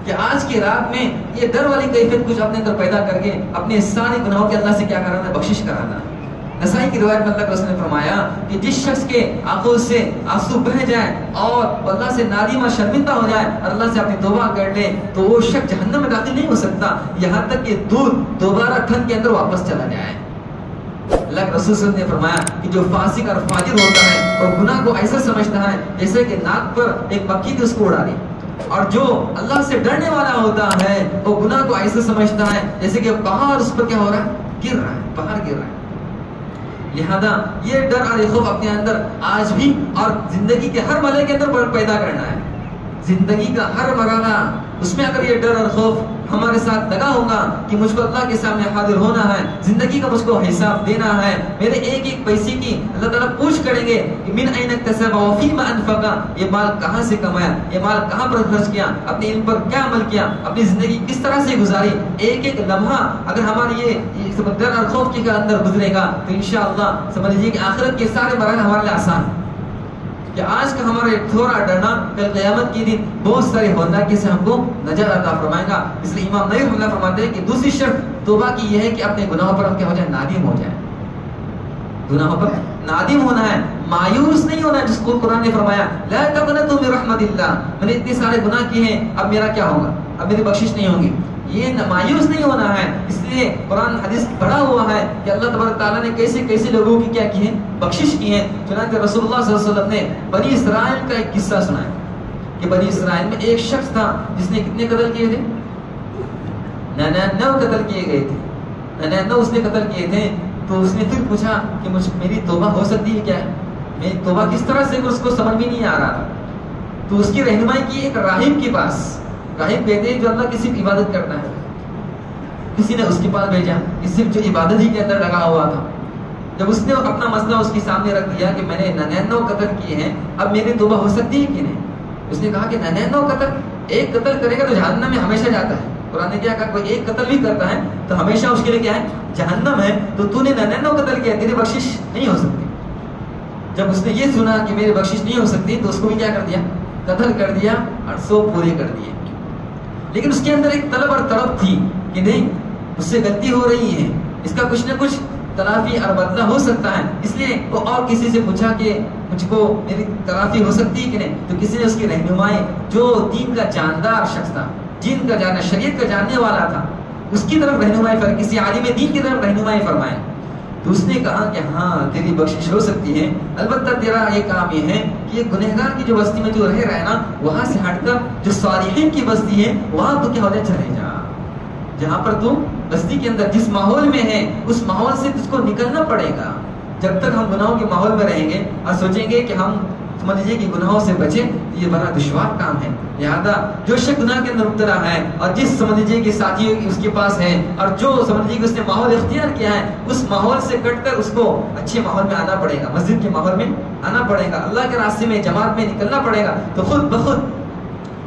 Speaker 2: کہ آج کی رات میں یہ ڈر والی کیفیت کچھ اپنے اندر پیدا کر کے اپنے سارے گناہوں کے اللہ سے کیا کرانا ہے، بخشش کرانا ہے۔ نسائی کی روایت میں اللہ کے رسول نے فرمایا کہ جس شخص کے آنکھوں سے آنسو بہہ جائے اور اللہ سے نادم اور شرمندہ ہو جائے اور اللہ سے اپنی توبہ کر لے تو وہ شخص جہنم میں داخل نہیں ہو سکتا یہاں تک کہ دودھ دوبارہ تھن کے اندر واپس چلا جائے۔ اللہ کے رسول صلی اللہ علیہ وسلم نے فرمایا کہ جو فاسق اور فاجر ہوتا ہے اور گناہ کو ایسا سمجھتا ہے جیسے کہ ناک پر ایک مکھی تھی اس کو اڑا دی، اور جو اللہ سے ڈرنے والا ہوتا ہے وہ گناہ کو ایسا سمجھتا ہے جیسے کہ پہاڑ اس پر کیا ہو رہا ہے، گر رہا ہے، پہاڑ گر رہا ہے۔ لہذا یہ ڈر اور خوف اپنے اندر آج بھی اور زندگی کے ہر مرحلے کے اندر پیدا کرنا ہے۔ زندگی کا ہر مرحلہ اس میں اگر یہ ڈر اور خوف ہمارے ساتھ لگا ہوگا کہ مجھ کو اللہ کے سامنے حاضر ہونا ہے، زندگی کا مجھ کو حساب دینا ہے، میرے ایک ایک پیسے کی اللہ تعالیٰ پوچھ کریں گے کہ من این اکتسب وفیما انفقا، یہ مال کہاں سے کمایا، یہ مال کہاں پر خرچ کیا، اپنے علم پر کیا عمل کیا، اپنی زندگی کس طرح سے گزاری. ایک ایک لمحہ اگر ہمارے یہ ڈر اور خوف کے اندر گزرے گا تو انشاءاللہ سمجھ لیجیے کہ آخرت کے سارے مراحل ہمارے لیے آسان ہیں. کہ آج کا ہمارا تھوڑا ڈرنا کل قیامت کے دن بہت سارے ہولناکی سے ہم کو نجات عطا فرمائے گا. اس لیے امام نووی رحمۃ اللہ فرماتے ہیں کہ دوسری شرط توبہ کی یہ ہے کہ اپنے گناہوں پر ہم کیا ہو جائے، نادم ہو جائے. گناہوں پر نادم ہونا ہے، مایوس نہیں ہونا ہے، جس کو قرآن نے فرمایا لا تقنطوا من رحمت اللہ، میں نے اتنے سارے گناہ کیے ہیں اب میرا کیا ہوگا، اب میری بخشش نہیں ہوگی. یہ مایوس نہیں ہونا ہے. اس لیے قرآن حدیث پڑھا ہوا ہے کہ اللہ تبارک تعالیٰ نے کیسے کیسے لوگوں کی کیا کی ہے، بخشش کی ہے. چنانچہ رسول اللہ صلی اللہ علیہ وسلم نے بنی اسرائیل کا ایک قصہ سنایا کہ بنی اسرائیل میں ایک شخص تھا جس نے کتنے قتل کیے تھے، 99 قتل کیے گئے تھے. 99 اس نے قتل کیے تھے. تو اس نے پھر پوچھا کہ میری توبہ ہو سکتی ہے کیا ہے، میری توبہ کس طرح سے، اس کو سمجھ بھی نہیں آ رہا تھا. تو اس کی رہنمائی کی ایک راہب کے پاس. راہب کہتے ہیں جو اللہ کی صرف عبادت کرتا ہے. کسی نے اس کے پاس بھیجا کہ صرف جو عبادت ہی کے اندر لگا ہوا تھا. جب اس نے اپنا مسئلہ اس کے سامنے رکھ دیا کہ میں نے 99 قتل کیے ہیں، اب میری توبہ ہو سکتی ہے کہ نہیں. اس نے کہا کہ 99 قتل، ایک قتل کرے گا تو جہنم میں ہمیشہ جاتا ہے. قرآن نے کیا کہا، کوئی ایک قتل بھی کرتا ہے تو ہمیشہ اس کے لیے کیا ہے، جہنم ہے. تو نے 99 قتل کیا، تیری بخشش نہیں ہو سکتی. جب اس نے یہ سنا کہ میری بخشش نہیں ہو سکتی تو اس کو بھی کیا کر دیا، قتل کر دیا اور 100 پورے کر دیے. لیکن اس کے اندر ایک طلب اور طلب تھی کہ نہیں، اس سے غلطی ہو رہی ہے، اس کا کچھ نہ کچھ تلافی اور بدلہ ہو سکتا ہے. اس لیے وہ اور کسی سے پوچھا کہ مجھ کو میری تلافی ہو سکتی ہے کہ نہیں. تو کسی نے اس کی رہنمائی، جو دین کا جاندار شخص تھا، دین کا جاننا، شریعت کا جاننے والا تھا، اس کی طرف رہنمائی کسی عالم دین کی طرف رہنمائی فرمائے. تو اس نے کہا کہ ہاں تیری بخشش ہو سکتی ہے، البتہ تیرا یہ کام یہ ہے کہ گنہگار کی جو بستی میں جو رہ رہا ہے نا، وہاں سے ہٹ کر جو صالحین کی بستی ہے وہاں تو کیا ہو جائے، چلے جا. جہاں پر تو بستی کے اندر جس ماحول میں ہے اس ماحول سے تجھ کو نکلنا پڑے گا. جب تک ہم گناہوں کے ماحول میں رہیں گے اور سوچیں گے کہ ہم سمجھ لیجیے کہ گناہوں سے بچیں، یہ بڑا دشوار کام ہے. لہذا جو شخص گناہ کے اندر مبتلا ہے اور جس سمجھ لیجیے کہ ساتھی اس کے پاس ہے اور جو سمجھ لیجیے کہ اس نے ماحول اختیار کیا ہے، اس ماحول سے کٹ کر اس کو اچھے ماحول میں آنا پڑے گا، مسجد کے ماحول میں آنا پڑے گا، اللہ کے راستے میں جماعت میں نکلنا پڑے گا. تو خود بخود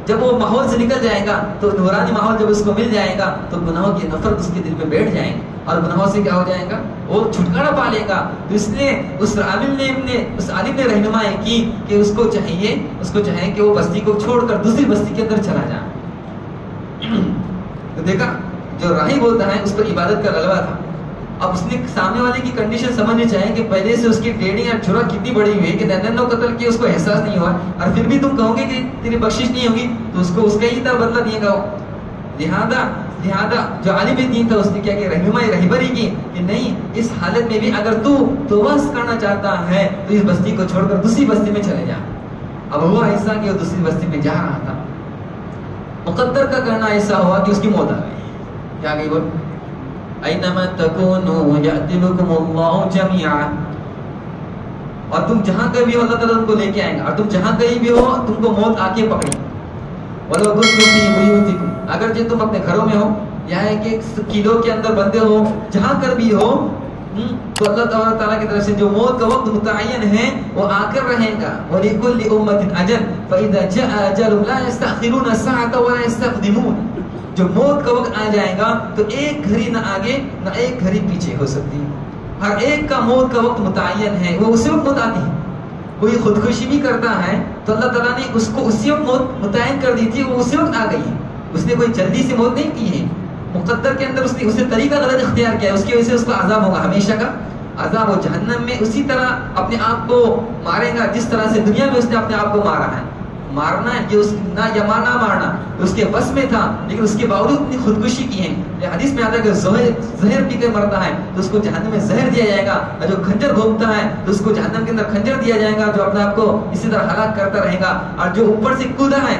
Speaker 2: جب وہ ماحول سے نکل جائے گا تو نورانی ماحول جب اس کو مل جائے گا تو گناہوں کی نفرت اس کے دل میں بیٹھ جائیں گی اور گناہوں سے کیا ہو جائے گا، وہ چھٹکارا پا لے گا. تو اس نے اس عالم نے رہنمائی کی کہ اس کو چاہیے کہ وہ بستی کو چھوڑ کر دوسری بستی کے اندر چلا جائے. تو دیکھا جو راہب ہوتا ہے اس پر عبادت کا غلبہ تھا. اب اس نے سامنے والے کی کنڈیشن سمجھنی چاہیے کہ پہلے سے اس کی ٹریڈنگ یا جرأت کتنی بڑی ہوئی ہے کہ 99 قتل کیے، اس کو احساس نہیں ہوا اور پھر بھی تم کہو گے کہ تیری بخشش نہیں ہوگی تو اس کو اس کا ہی طرح بدلہ دیے گا. لہذا جو عالم دین تھا اس نے کیا کہ رہبری کی کہ نہیں، اس حالت میں بھی اگر تو توبہ کرنا چاہتا ہے تو اس بستی کو چھوڑ کر دوسری بستی میں چلے جا. اب ہوا ایسا کہ وہ دوسری بستی میں جا رہا تھا. مقدر کا کرنا ایسا ہوا کہ اس کی موت آ گئی. کیا گئی وہ، اینما تکونوا یأتی بکم اللہ جمیعا، اور تم جہاں کہیں بھی ہو اللہ تعالیٰ تم کو لے کے آئیں گا، اور تم جہاں کہیں بھی ہو تم کو موت آ کے پکڑی. وَلَوْ كُنْتُمْ فِي بُيُوتِكُمْ، اگرچہ تم اپنے گھروں میں ہو یا ہے کہ قلعوں کے اندر بندے ہو، جہاں کر بھی ہو تو اللہ تعالیٰ کی طرف سے جو موت کا وقت متعین ہے وہ آ کر رہے گا. وَلِكُلِّ أُمَّةٍ أَجَلٌ فَإِذَا جَاءَ أَجَلُهُمْ لَا يَسْتَأْخِرُونَ سَاعَةً وَلَا يَسْتَقْدِمُونَ. جو موت کا وقت آ جائے گا تو ایک گھڑی نہ آگے نہ ایک گھڑی پیچھے ہو سکتی. ہر ایک کا موت کا وقت متعین ہے، وہ اسی وقت موت آتی ہے. کوئی خودکشی بھی کرتا ہے تو اللہ تعالیٰ نے اس کو اسی وقت موت متعین کر دی تھی، وہ اسی وقت آ گئی ہے. اس نے کوئی جلدی سے موت نہیں کی ہے. مقدر کے اندر اس نے طریقہ غلط اختیار کیا ہے، اس کی وجہ سے اس کو عذاب ہوگا، ہمیشہ کا عذاب. و جہنم میں اسی طرح اپنے آپ کو مارے گا جس طرح سے دنیا میں اس نے اپنے آپ کو مارا ہے. مارنا ہے جو نہ یا نہ مارنا اس کے بس میں تھا، لیکن اس کے باوجود اتنی خودکشی کی ہے. حدیث میں آتا ہے کہ زہر پی کے مرتا ہے تو اس کو جہنم میں زہر دیا جائے گا، اور جو کھنجر گھومتا ہے تو اس کو جہنم کے اندر کھنجر دیا جائے گا، جو اپنے آپ کو اسی طرح ہلاک کرتا رہے گا. اور جو اوپر سے کودا ہے،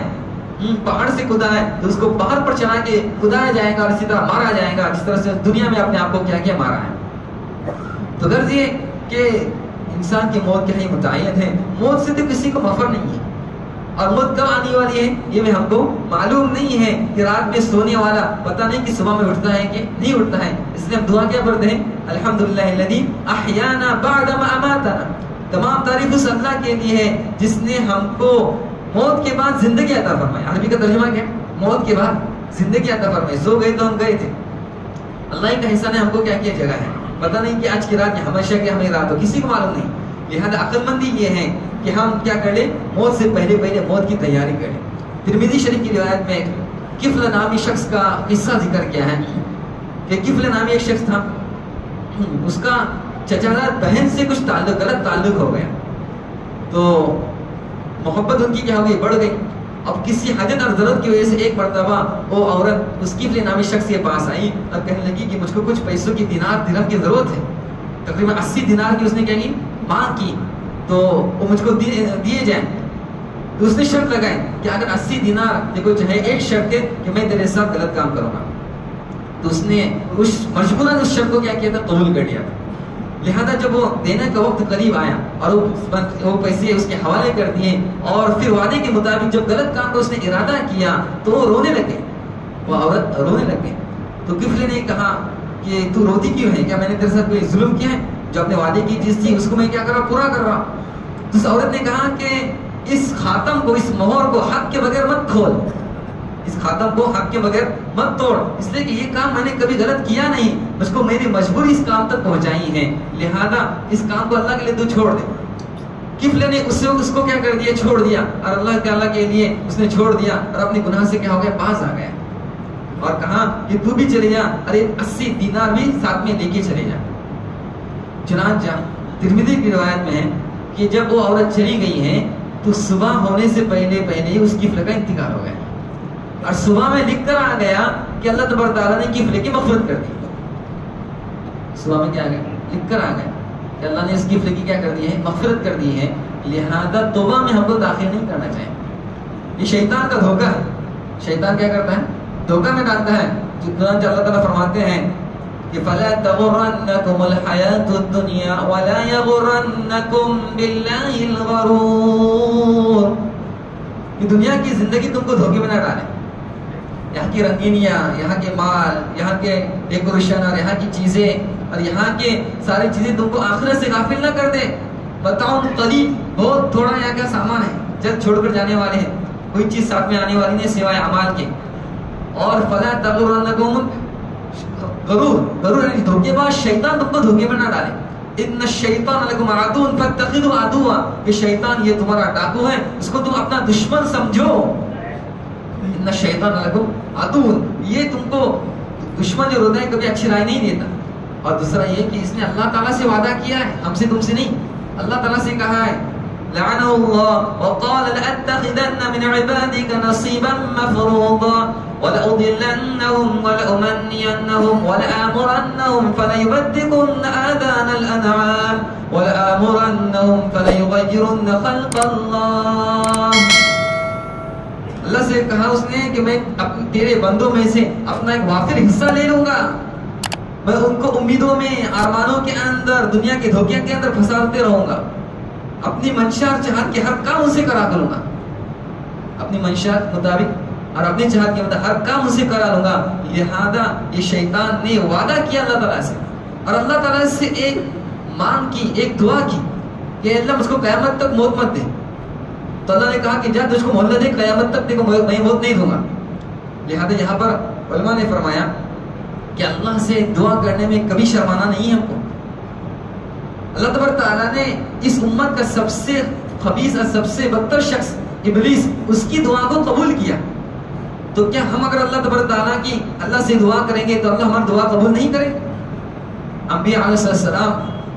Speaker 2: پہاڑ سے کودا ہے تو اس کو پہاڑ پر چڑھا کے کودایا جائے گا اور اسی طرح مارا جائے گا جس طرح سے دنیا میں اپنے آپ کو کیا مارا ہے. تو غرض یہ کہ انسان کی موت کیا ہی متعین ہے. موت سے تو کسی کو مفر نہیں ہے، اور موت کب آنے والی ہے یہ بھی ہم کو معلوم نہیں ہے کہ رات میں سونے والا پتہ نہیں کہ صبح میں اٹھتا ہے کہ نہیں اٹھتا ہے. اس لیے ہم دعا کیا پڑھتے ہیں؟ الحمدللہ الذی احیانا بعد ما اماتنا. تمام تعریف اس اللہ کے لیے ہے جس نے ہم کو موت کے بعد زندگی عطا فرمائی. عربی کا ترجمہ کیا؟ موت کے بعد زندگی عطا فرمائی. سو گئے تو ہم گئے تھے. اللہ کا حصہ نے ہم کو کیا کیا جگہ ہے. پتہ نہیں کہ آج کی رات ہمیشہ کی ہمیں رات ہو، کسی کو معلوم نہیں. لہذا عقل مندی یہ ہے کہ ہم کیا کر لیں؟ موت سے پہلے موت کی تیاری کریں. ترمذی شریف کی روایت میں کفل نامی شخص کا قصہ ذکر کیا ہے کہ کفل نامی ایک شخص تھا، اس کا چچا بہن سے کچھ غلط تعلق ہو گیا، تو محبت ان کی کیا ہو گئی؟ بڑھ گئی. اب کسی حاجت اور ضرورت کی وجہ سے ایک مرتبہ وہ عورت اس کفل نامی شخص کے پاس آئی اور کہنے لگی کہ مجھ کو کچھ پیسوں کی دینار درہم کی ضرورت ہے. تقریباً 80 دینار کی اس نے کیا کی؟ مانگ کی، تو وہ مجھ کو دیے جائیں. تو اس نے شرط لگائی کہ اگر 80 دینار دیکھو چاہے ایک شرط ہے کہ میں تیرے ساتھ غلط کام کروں گا. تو اس نے مجبوراً اس شرط کو کیا کیا تھا؟ قبول کر لیا تھا. لہذا جب وہ دینے کا وقت قریب آیا اور وہ پیسے اس کے حوالے کر دیے اور پھر وعدے کے مطابق جب غلط کام کا اس نے ارادہ کیا تو وہ رونے لگے، وہ عورت رونے لگے. تو کفل نے کہا کہ تو روتی کیوں ہے؟ کیا میں نے تیرے ساتھ کوئی ظلم کیا ہے؟ جو اپنے وعدے کی چیز تھی اس کو میں کیا کر رہا؟ پورا کر رہا. تو اس عورت نے کہا کہ اس خاتم کو، اس مہر کو حق کے بغیر مت کھول، اس خاتم کو حق کے بغیر مت توڑ، اس لیے کہ یہ کام میں نے کبھی غلط کیا نہیں، مجھ کو میری مجبوری اس کام تک پہنچائی ہے، لہذا اس کام کو اللہ کے لیے تو چھوڑ دے. کفل نے اس کو کیا کر دیا؟ چھوڑ دیا، اور اللہ کے لیے اس نے چھوڑ دیا اور اپنے گناہ سے کیا ہو گیا؟ باز آ گیا اور کہا کہ تو بھی چلے جا، ارے 80 دینار بھی ساتھ میں لے کے چلے جا. چنانچہ ترمذی کی روایت میں ہے کہ جب وہ عورت چلی گئی ہے تو صبح ہونے سے پہلے ہی اس کفل کا انتقال ہو گیا، اور صبح میں لکھ کر آ گیا کہ اللہ تبارک تعالیٰ نے کفل کی مغفرت کر دی. صبح میں کیا آ گیا؟ لکھ کر آ گیا کہ اللہ نے اس کفل کی کیا کر دی ہے؟ مغفرت کر دی ہے. لہذا توبہ میں ہم کو داخل نہیں کرنا چاہیے. یہ شیطان کا دھوکہ ہے. شیطان کیا کرتا ہے؟ دھوکہ میں ڈالتا ہے. چنانچہ اللہ تعالیٰ فرماتے ہیں کہ فَلَا تَغُرَّنَّكُمُ الْحَيَاةُ الدُّنْيَا وَلَا يَغُرَّنَّكُمْ بِاللَّهِ الْغَرُورُ. کہ دنیا کی زندگی تم کو دھوکے میں نہ ڈالے. یہاں کی رنگینیاں، یہاں کے مال، یہاں کے ڈیکوریشن اور یہاں کی چیزیں اور یہاں کے ساری چیزیں تم کو آخرت سے غافل نہ کر دے. بتاؤ قلیل، بہت تھوڑا یہاں کا سامان ہے، جلد چھوڑ کر جانے والے ہیں، کوئی چیز ساتھ میں آنے والی نہیں سوائے اعمال کے. اور فلا تغرنکم غرور یعنی دھوکے باز شیطان تم کو دھوکے میں نہ ڈالے. ان الشیطان لکم عدو فاتخذوه عدوا، کہ شیطان یہ تمہارا ڈاکو ہے، اس کو تم اپنا دشمن سمجھو. ان الشیطان لکم عدو، یہ تم کو دشمن جو ہوتا ہے کبھی اچھی رائے نہیں دیتا. اور دوسرا یہ کہ اس نے اللہ تعالیٰ سے وعدہ کیا ہے، ہم سے تم سے نہیں. اللہ تعالیٰ سے کہا ہے لعنہ اللہ وقال لأتخذن من عبادك نصيبا مفروضا ولأضلنهم ولأمنينهم ولآمرنهم فليبتكن آذان الأنعام ولآمرنهم فليغيرن خلق الله. اللہ سے کہا اس نے کہ میں تیرے بندوں میں سے اپنا ایک وافر حصہ لے لوں گا، میں ان کو امیدوں میں، ارمانوں کے اندر، دنیا کے دھوکے کے اندر پھنساتے رہوں گا. اپنی منشاء چاہت کے ہر کام اسے کرا کروں گا، اپنی منشاء مطابق اور اپنی چاہت کے مطابق ہر کام اسے کرا لوں گا. لہذا یہ شیطان نے وعدہ کیا اللہ تعالیٰ سے، اور اللہ تعالیٰ سے ایک مانگ کی، ایک دعا کی کہ اللہ مجھ کو قیامت تک موت مت دے. تو اللہ نے کہا کہ جا تجھ کو مہلت دے، قیامت تک دیکھو میں موت نہیں دوں گا. لہذا یہاں پر علماء نے فرمایا کہ اللہ سے دعا کرنے میں کبھی شرمانا نہیں ہے ہم کو. اللہ تبارک تعالیٰ نے اس امت کا سب سے خبیث اور سب سے بدتر شخص ابلیس، اس کی دعا کو قبول کیا. تو کیا ہم اگر اللہ تبارک تعالیٰ کی اللہ سے دعا کریں گے تو اللہ ہماری دعا قبول نہیں کرے؟ انبیاء علیہ السلام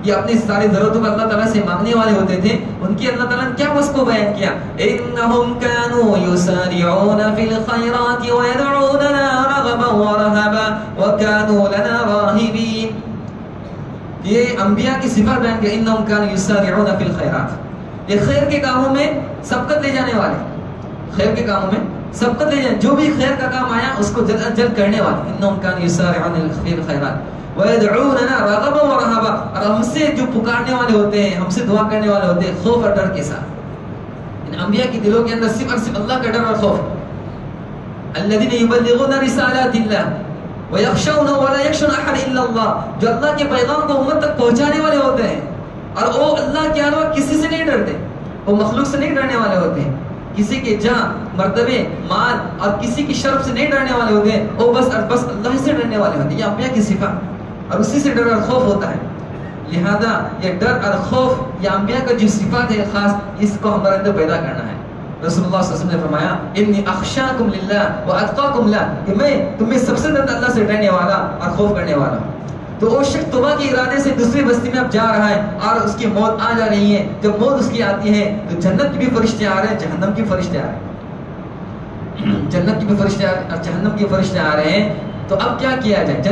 Speaker 2: یہ اپنی ساری ضرورتوں کو اللہ تعالیٰ سے مانگنے والے ہوتے تھے. ان کی اللہ تعالیٰ نے کیا وصف کو بیان کیا؟ انہم کانوا یسارعون فی الخیرات ویدعوننا رغبا ورہبا وکانوا لنا راہبین. یہ انبیاء کی صفات بیان کیا، انہم کانوا یسارعون فی الخیرات، یہ خیر کے کاموں میں سبقت لے جانے والے، خیر کے کاموں میں سبقت لے جانے، جو بھی خیر کا کام آیا اس کو جلد از جلد کرنے والے. انہم کانوا یسارعون فی الخیرات وَيَدْعُونَنَا رَغَبًا وَرَهَبًا، اور ہم سے جو پکارنے والے ہوتے ہیں، ہم سے دعا کرنے والے ہوتے ہیں خوف اور ڈر کے ساتھ. انبیاء کے دلوں کے اندر صرف اور صرف اللہ کا ڈر اور خوف. الذین یبلغون رسالات اللہ ویخشون ولا یخشون احد الا اللہ, جو اللہ کے پیغام کو امت تک پہنچانے والے ہوتے ہیں اور وہ اللہ کے علاوہ کسی سے نہیں ڈرتے, وہ مخلوق سے نہیں ڈرنے والے ہوتے ہیں, کسی کے جان, مرتبے, مال اور کسی کی شرف سے نہیں ڈرنے والے ہوتے ہیں, وہ بس اللہ سے ڈرنے والے ہوتے ہیں. یہ انبیاء کی صفات اور اسی سے ڈر اور خوف ہوتا ہے. لہذا یہ ڈر اور خوف یہ انبیاء کا جو صفات ہے خاص, اس کو ہمارے اندر پیدا کرنا ہے. رسول اللہ صلی اللہ علیہ وسلم نے فرمایا انی اخشاکم للہ واتقاکم لہ, کہ میں تمہیں سب سے زیادہ اللہ سے ڈرنے والا اور خوف کرنے والا ہوں. تو وہ شخص توبہ کے ارادے سے دوسری بستی میں اب جا رہا ہے اور اس کی موت آ جا رہی ہے, جب موت اس کی آتی ہے تو جنت کے بھی فرشتے آ رہے ہیں, جہنم کے فرشتے آ رہے ہیں, جنت کے بھی فرشتے آ رہے ہیں اور جہنم کے فرشتے آ رہے ہیں. تو اب کیا کیا جائے؟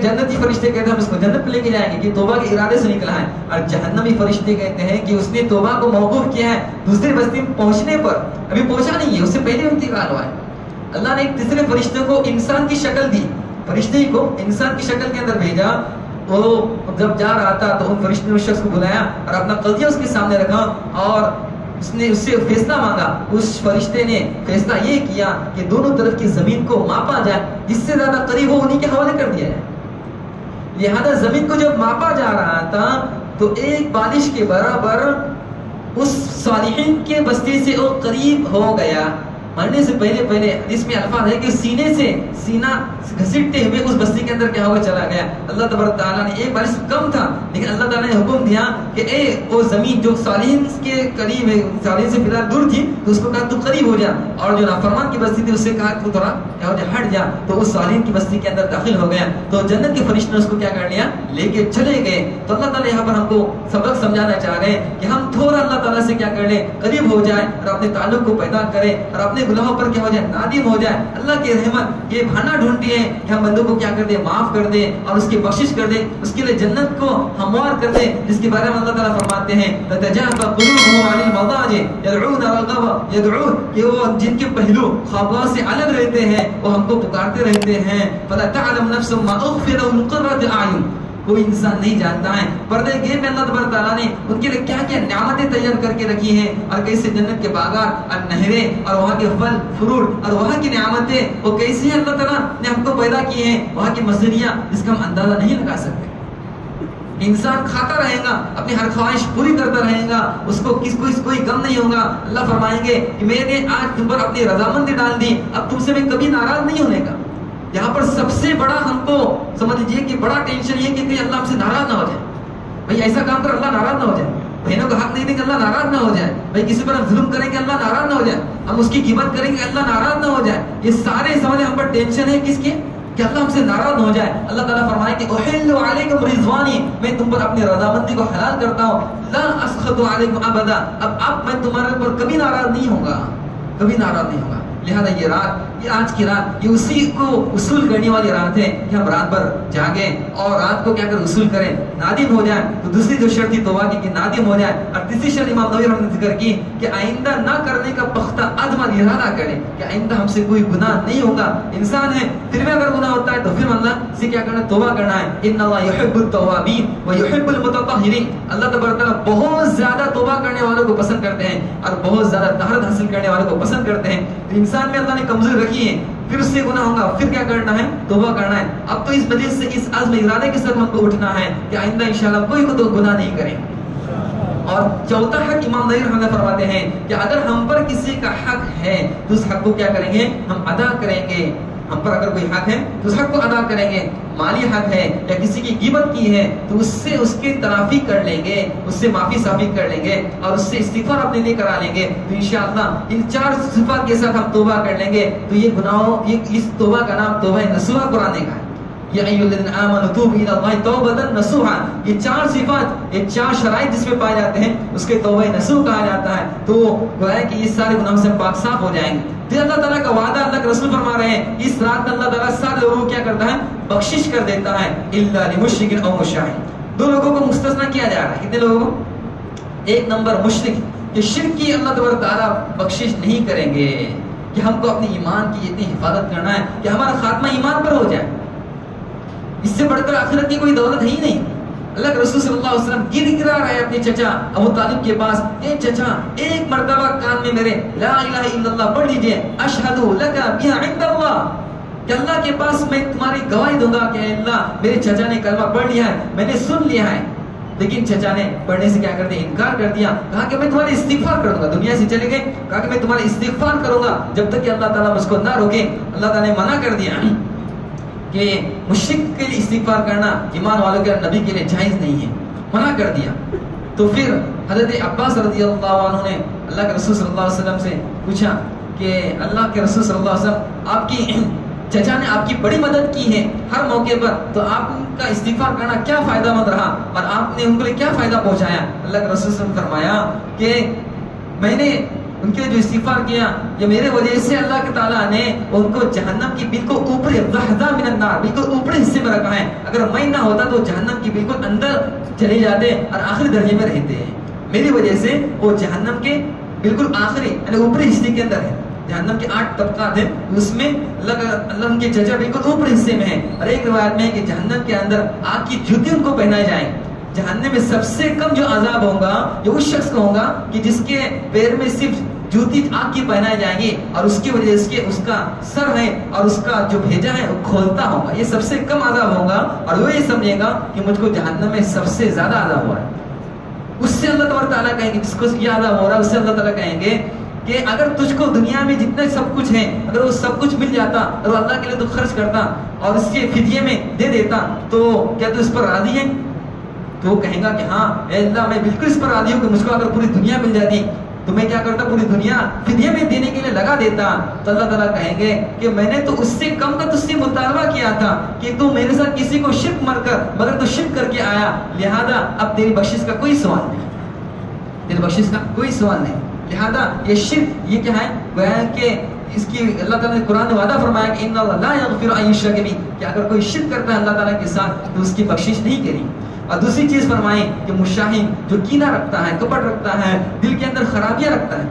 Speaker 2: جنتی فرشتے کہتے ہیں ہم اس کو جنت پہ لے کے جائیں گے کہ توبہ کے ارادے سے نکلا ہے, اور جہنمی فرشتے کہتے ہیں کہ اس نے توبہ کو موقوف کیا ہے دوسری بستی میں پہنچنے پر, ابھی پہنچا نہیں ہے, اس سے پہلے انتقال ہوا ہے. اللہ نے ایک تیسرے فرشتے کو انسان کی شکل دی, فرشتے کو انسان کی شکل کے اندر بھیجا. وہ جب جا رہا تھا تو ان فرشتے نے اس شخص کو بلایا اور اپنا قضیہ اس کے سامنے رکھا اور اس نے اس سے فیصلہ مانگا. اس فرشتے نے فیصلہ یہ کیا کہ دونوں طرف کی زمین کو ماپا جائے, جس سے زیادہ قریب ہو انہی کے حوالے کر دیا جائے. لہذا زمین کو جب ماپا جا رہا تھا تو ایک بالش کے برابر اس صالحین کے بستی سے وہ قریب ہو گیا. مرنے سے پہلے حدیث میں الفاظ ہے کہ سینے سے سینہ گھسیٹتے ہوئے اس بستی کے اندر کیا ہوا چلا گیا. اللہ تبارک تعالیٰ نے, ایک بارش کم تھا لیکن اللہ تعالیٰ نے حکم دیا کہ اے وہ زمین جو صالحین کے قریب ہے, صالحین سے فی الحال دور تھی, تو اس کو کہا تو قریب ہو جا, اور جو نافرمان کی بستی تھی اس سے کہا تو تھوڑا کیا ہو جا, ہٹ جا. تو اس صالحین کی بستی کے اندر داخل ہو گیا. تو جنت کے فرشتے نے اس کو کیا کر لیا, لے کے چلے گئے. تو اللہ تعالیٰ یہاں پر ہم کو سبق سمجھانا چاہ رہے ہیں کہ ہم تھوڑا اللہ تعالیٰ سے کیا کر لیں, قریب ہو جائیں اور اپنے تعلق کو پیدا کریں اور اپنے گناہوں پر کیا ہو جائے, نادم ہو جائے. اللہ کی رحمت یہ بہانہ ڈھونڈتی ہے کہ ہم بندوں کو کیا کر دیں, معاف کر دیں اور اس کی بخشش کر دیں, اس کے لیے جنت کو ہموار کر دیں, جس کے بارے میں اللہ تعالیٰ فرماتے ہیں تتجافى قلوبهم عن المضاجع يدعون رغبا يدعون, کہ وہ جن کے پہلو خوابگاہ سے الگ رہتے ہیں وہ ہم کو پکارتے رہتے ہیں. فلا تعلم نفس ما اخفي لهم من قرة اعين, کوئی انسان نہیں جانتا ہے پردے گیب میں اللہ تبارک تعالیٰ نے ان کے لیے کیا کیا نعمتیں تیار کر کے رکھی ہیں, اور کیسے جنت کے باغات اور نہریں اور وہاں کے پھل فروٹ اور وہاں کی نعمتیں وہ کیسی ہیں اللہ تعالیٰ نے ہم کو پیدا کی ہیں, وہاں کی مزریاں جس کا ہم اندازہ نہیں لگا سکتے. انسان کھاتا رہے گا, اپنی ہر خواہش پوری کرتا رہے گا, اس کو کوئی غم نہیں ہوگا. اللہ فرمائیں گے کہ میں نے آج تم پر اپنی رضامندی ڈال دی, اب تم سے میں کبھی ناراض نہیں ہونے کا. یہاں پر سب سے بڑا ہم کو سمجھ لیجیے کہ بڑا ٹینشن یہ کہ اللہ ہم سے ناراض نہ ہو جائے. بھائی ایسا کام کر اللہ ناراض نہ ہو جائے, بہنوں کا حق نہیں دیں گے اللہ ناراض نہ ہو جائے, بھائی کسی پر ہم ظلم کریں گے اللہ ناراض نہ ہو جائے, ہم اس کی غیبت کریں گے اللہ ناراض نہ ہو جائے. یہ سارے سمجھ ہم پر ٹینشن ہے کس کے, کہ اللہ ہم سے ناراض نہ ہو جائے. اللہ تعالیٰ فرمائے کہ احل علیکم رضوانی, میں تم پر اپنی رضامندی کو حلال کرتا ہوں. لا اسخط علیکم ابدا, اب میں تمہارے پر کبھی ناراض نہیں ہوں گا, کبھی ناراض نہیں ہوں گا. لہذا یہ رات, یہ آج کی رات, یہ اسی کو اصول کرنے والی رات ہے کہ ہم رات بھر جاگیں اور رات کو کیا کر اصول کریں, نادم ہو جائیں. تو دوسری جو شرط تھی توبہ کی کہ نادم ہو جائیں, اور تیسری شرط امام نووی رحمۃ اللہ نے ذکر کی کہ آئندہ نہ کرنے کا پختہ عزم ارادہ کریں کہ آئندہ ہم سے کوئی گناہ نہیں ہوگا. انسان ہے پھر بھی اگر گناہ ہوتا ہے تو پھر اللہ سے کیا کرنا, توبہ کرنا ہے. ان اللہ یحب التوابین ویحب المتطہرین, اللہ تبارک تعالیٰ بہت زیادہ توبہ کرنے والوں کو پسند کرتے ہیں اور بہت زیادہ طہارت حاصل کرنے والوں کو پسند کرتے ہیں. انسان میں اللہ نے کمزوری رکھی ہے, پھر اس سے گناہ ہوگا, پھر کیا کرنا ہے, توبہ کرنا ہے. اب تو اس وجہ سے اس عزم ارادے کے ساتھ ہم کو اٹھنا ہے کہ آئندہ انشاءاللہ کوئی کو تو گناہ نہیں کریں. اور چوتھا حق امام نووی رحمۃ اللہ فرماتے ہیں کہ اگر ہم پر کسی کا حق ہے تو اس حق کو کیا کریں گے, ہم ادا کریں گے. ہم پر اگر کوئی حق ہے تو اس حق کو ادا کریں گے. مالی حق ہے یا کسی کی غیبت کی ہے تو اس سے اس کی تلافی کر لیں گے, اس سے معافی صافی کر لیں گے اور اس سے استغفار اپنے لیے کرا لیں گے. تو انشاءاللہ ان 4 صفات کے ساتھ ہم توبہ کر لیں گے. تو یہ گناہوں, اس توبہ کا نام توبہ نصوحہ قرآن کا ہے. یا ایھا الذین آمنوا توبوا الی اللہ توبۃ نصوحا, یہ 4 صفات, یہ 4 شرائط جس میں پائے جاتے ہیں اس کے توبہ نصوح کہا جاتا ہے. تو گویا کہ اس سارے گناہوں سے پاک صاف ہو جائیں گے. پھر اللہ تعالیٰ کا وعدہ اللہ کے رسول فرما رہے ہیں اس رات میں اللہ تعالیٰ سارے لوگوں کو کیا کرتا ہے, بخشش کر دیتا ہے. الا لمشرک او مشاہد, 2 لوگوں کو مستثنا کیا جا رہا ہے. کتنے لوگوں کو؟ 1 نمبر مشرک, کہ شرک کی اللہ تبارک تعالیٰ بخشش نہیں کریں گے. کہ ہم کو اپنے ایمان کی اتنی حفاظت کرنا ہے کہ ہمارا خاتمہ ایمان پر ہو جائے. اس سے بڑھ کر آخرت کی کوئی دولت ہے ہی نہیں. اللہ کے رسول صلی اللہ علیہ وسلم گر گرا رہے اپنے چچا ابو طالب کے پاس، اے چچا ایک مرتبہ کان میں میرے لا الہ الا اللہ پڑھ لیجئے، اشہد لک بہا عند اللہ، کہ اللہ کے پاس میں تمہاری گواہی دوں گا کہ اے اللہ میرے چچا نے کلمہ پڑھ لیا ہے، میں نے سن لیا ہے۔ لیکن چچا نے پڑھنے سے کیا کر دیا؟ انکار کر دیا، کہا کہ میں تمہاری استغفار کروں گا، دنیا سے چلے گئے، کہا کہ میں تمہاری استغفار کروں گا جب تک کہ اللہ تعالیٰ مجھ کو نہ روکے۔ اللہ تعالیٰ نے منع کر دیا کہ مشرک کے لیے استغفار کرنا ایمان والوں کے نبی کے لیے جائز نہیں ہے، منع کر دیا۔ تو پھر حضرت عباس رضی اللہ عنہ نے اللہ کے رسول صلی اللہ علیہ وسلم سے پوچھا کہ اللہ کے رسول صلی اللہ علیہ وسلم آپ کی چچا نے آپ کی بڑی مدد کی ہے ہر موقع پر، تو آپ کا استغفار کرنا کیا فائدہ مند رہا اور آپ نے ان کو کیا فائدہ پہنچایا؟ اللہ کے رسول صلی اللہ علیہ وسلم نے فرمایا کہ میں نے ان کے جو استغفار کیا یہ میرے وجہ سے اللہ کے تعالیٰ نے ان کو جہنم کی بالکل اوپر لحظہ من النار بالکل اوپری حصے میں رکھا ہے، اگر میں نہ ہوتا تو جہنم کی بالکل اندر چلے جاتے اور آخری درجے میں رہتے ہیں، میری وجہ سے وہ جہنم کے بالکل آخری یعنی اوپری حصے کے اندر ہے۔ جہنم کے 8 طبقات ہیں، اس میں اللہ ان کے چچا بالکل اوپری حصے میں ہے، اور ایک روایت میں ہے کہ جہنم کے اندر آگ کی جوتی ان کو پہنائے جائیں۔ جہنم میں سب سے کم جو عذاب ہوگا یہ اس شخص کو ہوگا کہ جس کے پیر میں صرف جوتی آگ کی پہنائی جائیں گی اور اس کی وجہ سے اس کا سر ہے اور اس کا جو بھیجا ہے وہ کھولتا ہوگا، یہ سب سے کم عذاب ہوگا، اور وہ یہ سمجھے گا کہ مجھ کو جہنم میں سب سے زیادہ عذاب ہوا ہے۔ اس سے اللہ تبارک تعالیٰ کہیں گے، جس کو یہ عذاب ہو رہا ہے اس سے اللہ تعالیٰ کہیں گے کہ اگر تجھ کو دنیا میں جتنے سب کچھ ہیں اگر وہ سب کچھ مل جاتا اور اللہ کے لیے تو خرچ کرتا اور اس کے فدیے میں دے دیتا تو کیا تو اس پر راضی ہے؟ تو وہ کہے گا کہ ہاں اے اللہ میں بالکل اس پر راضی ہوں کہ مجھ کو اگر پوری دنیا مل جاتی تو میں کیا کرتا، پوری دنیا فدیے میں دینے کے لیے لگا دیتا۔ تو اللہ تعالیٰ کہیں گے کہ میں نے تو اس سے کم کا تجھ سے مطالبہ کیا تھا کہ تو میرے ساتھ کسی کو شرک مگر تو شرک کر کے آیا، لہذا اب تیری بخشش کا کوئی سوال نہیں، تیری بخشش کا کوئی سوال نہیں۔ لہذا یہ شرک یہ کیا ہے؟ گویا کہ اس کی اللہ تعالیٰ نے قرآن میں وعدہ فرمایا کہ ان اللہ لا یغفر ان یشرک بہ، کہ اگر کوئی شرک کرتا ہے اللہ تعالیٰ کے ساتھ تو اس کی بخشش نہیں کریں۔ اور دوسری چیز فرمائیں کہ مشاہین جو کینہ رکھتا ہے، کپٹ رکھتا ہے، دل کے اندر خرابیاں رکھتا ہے،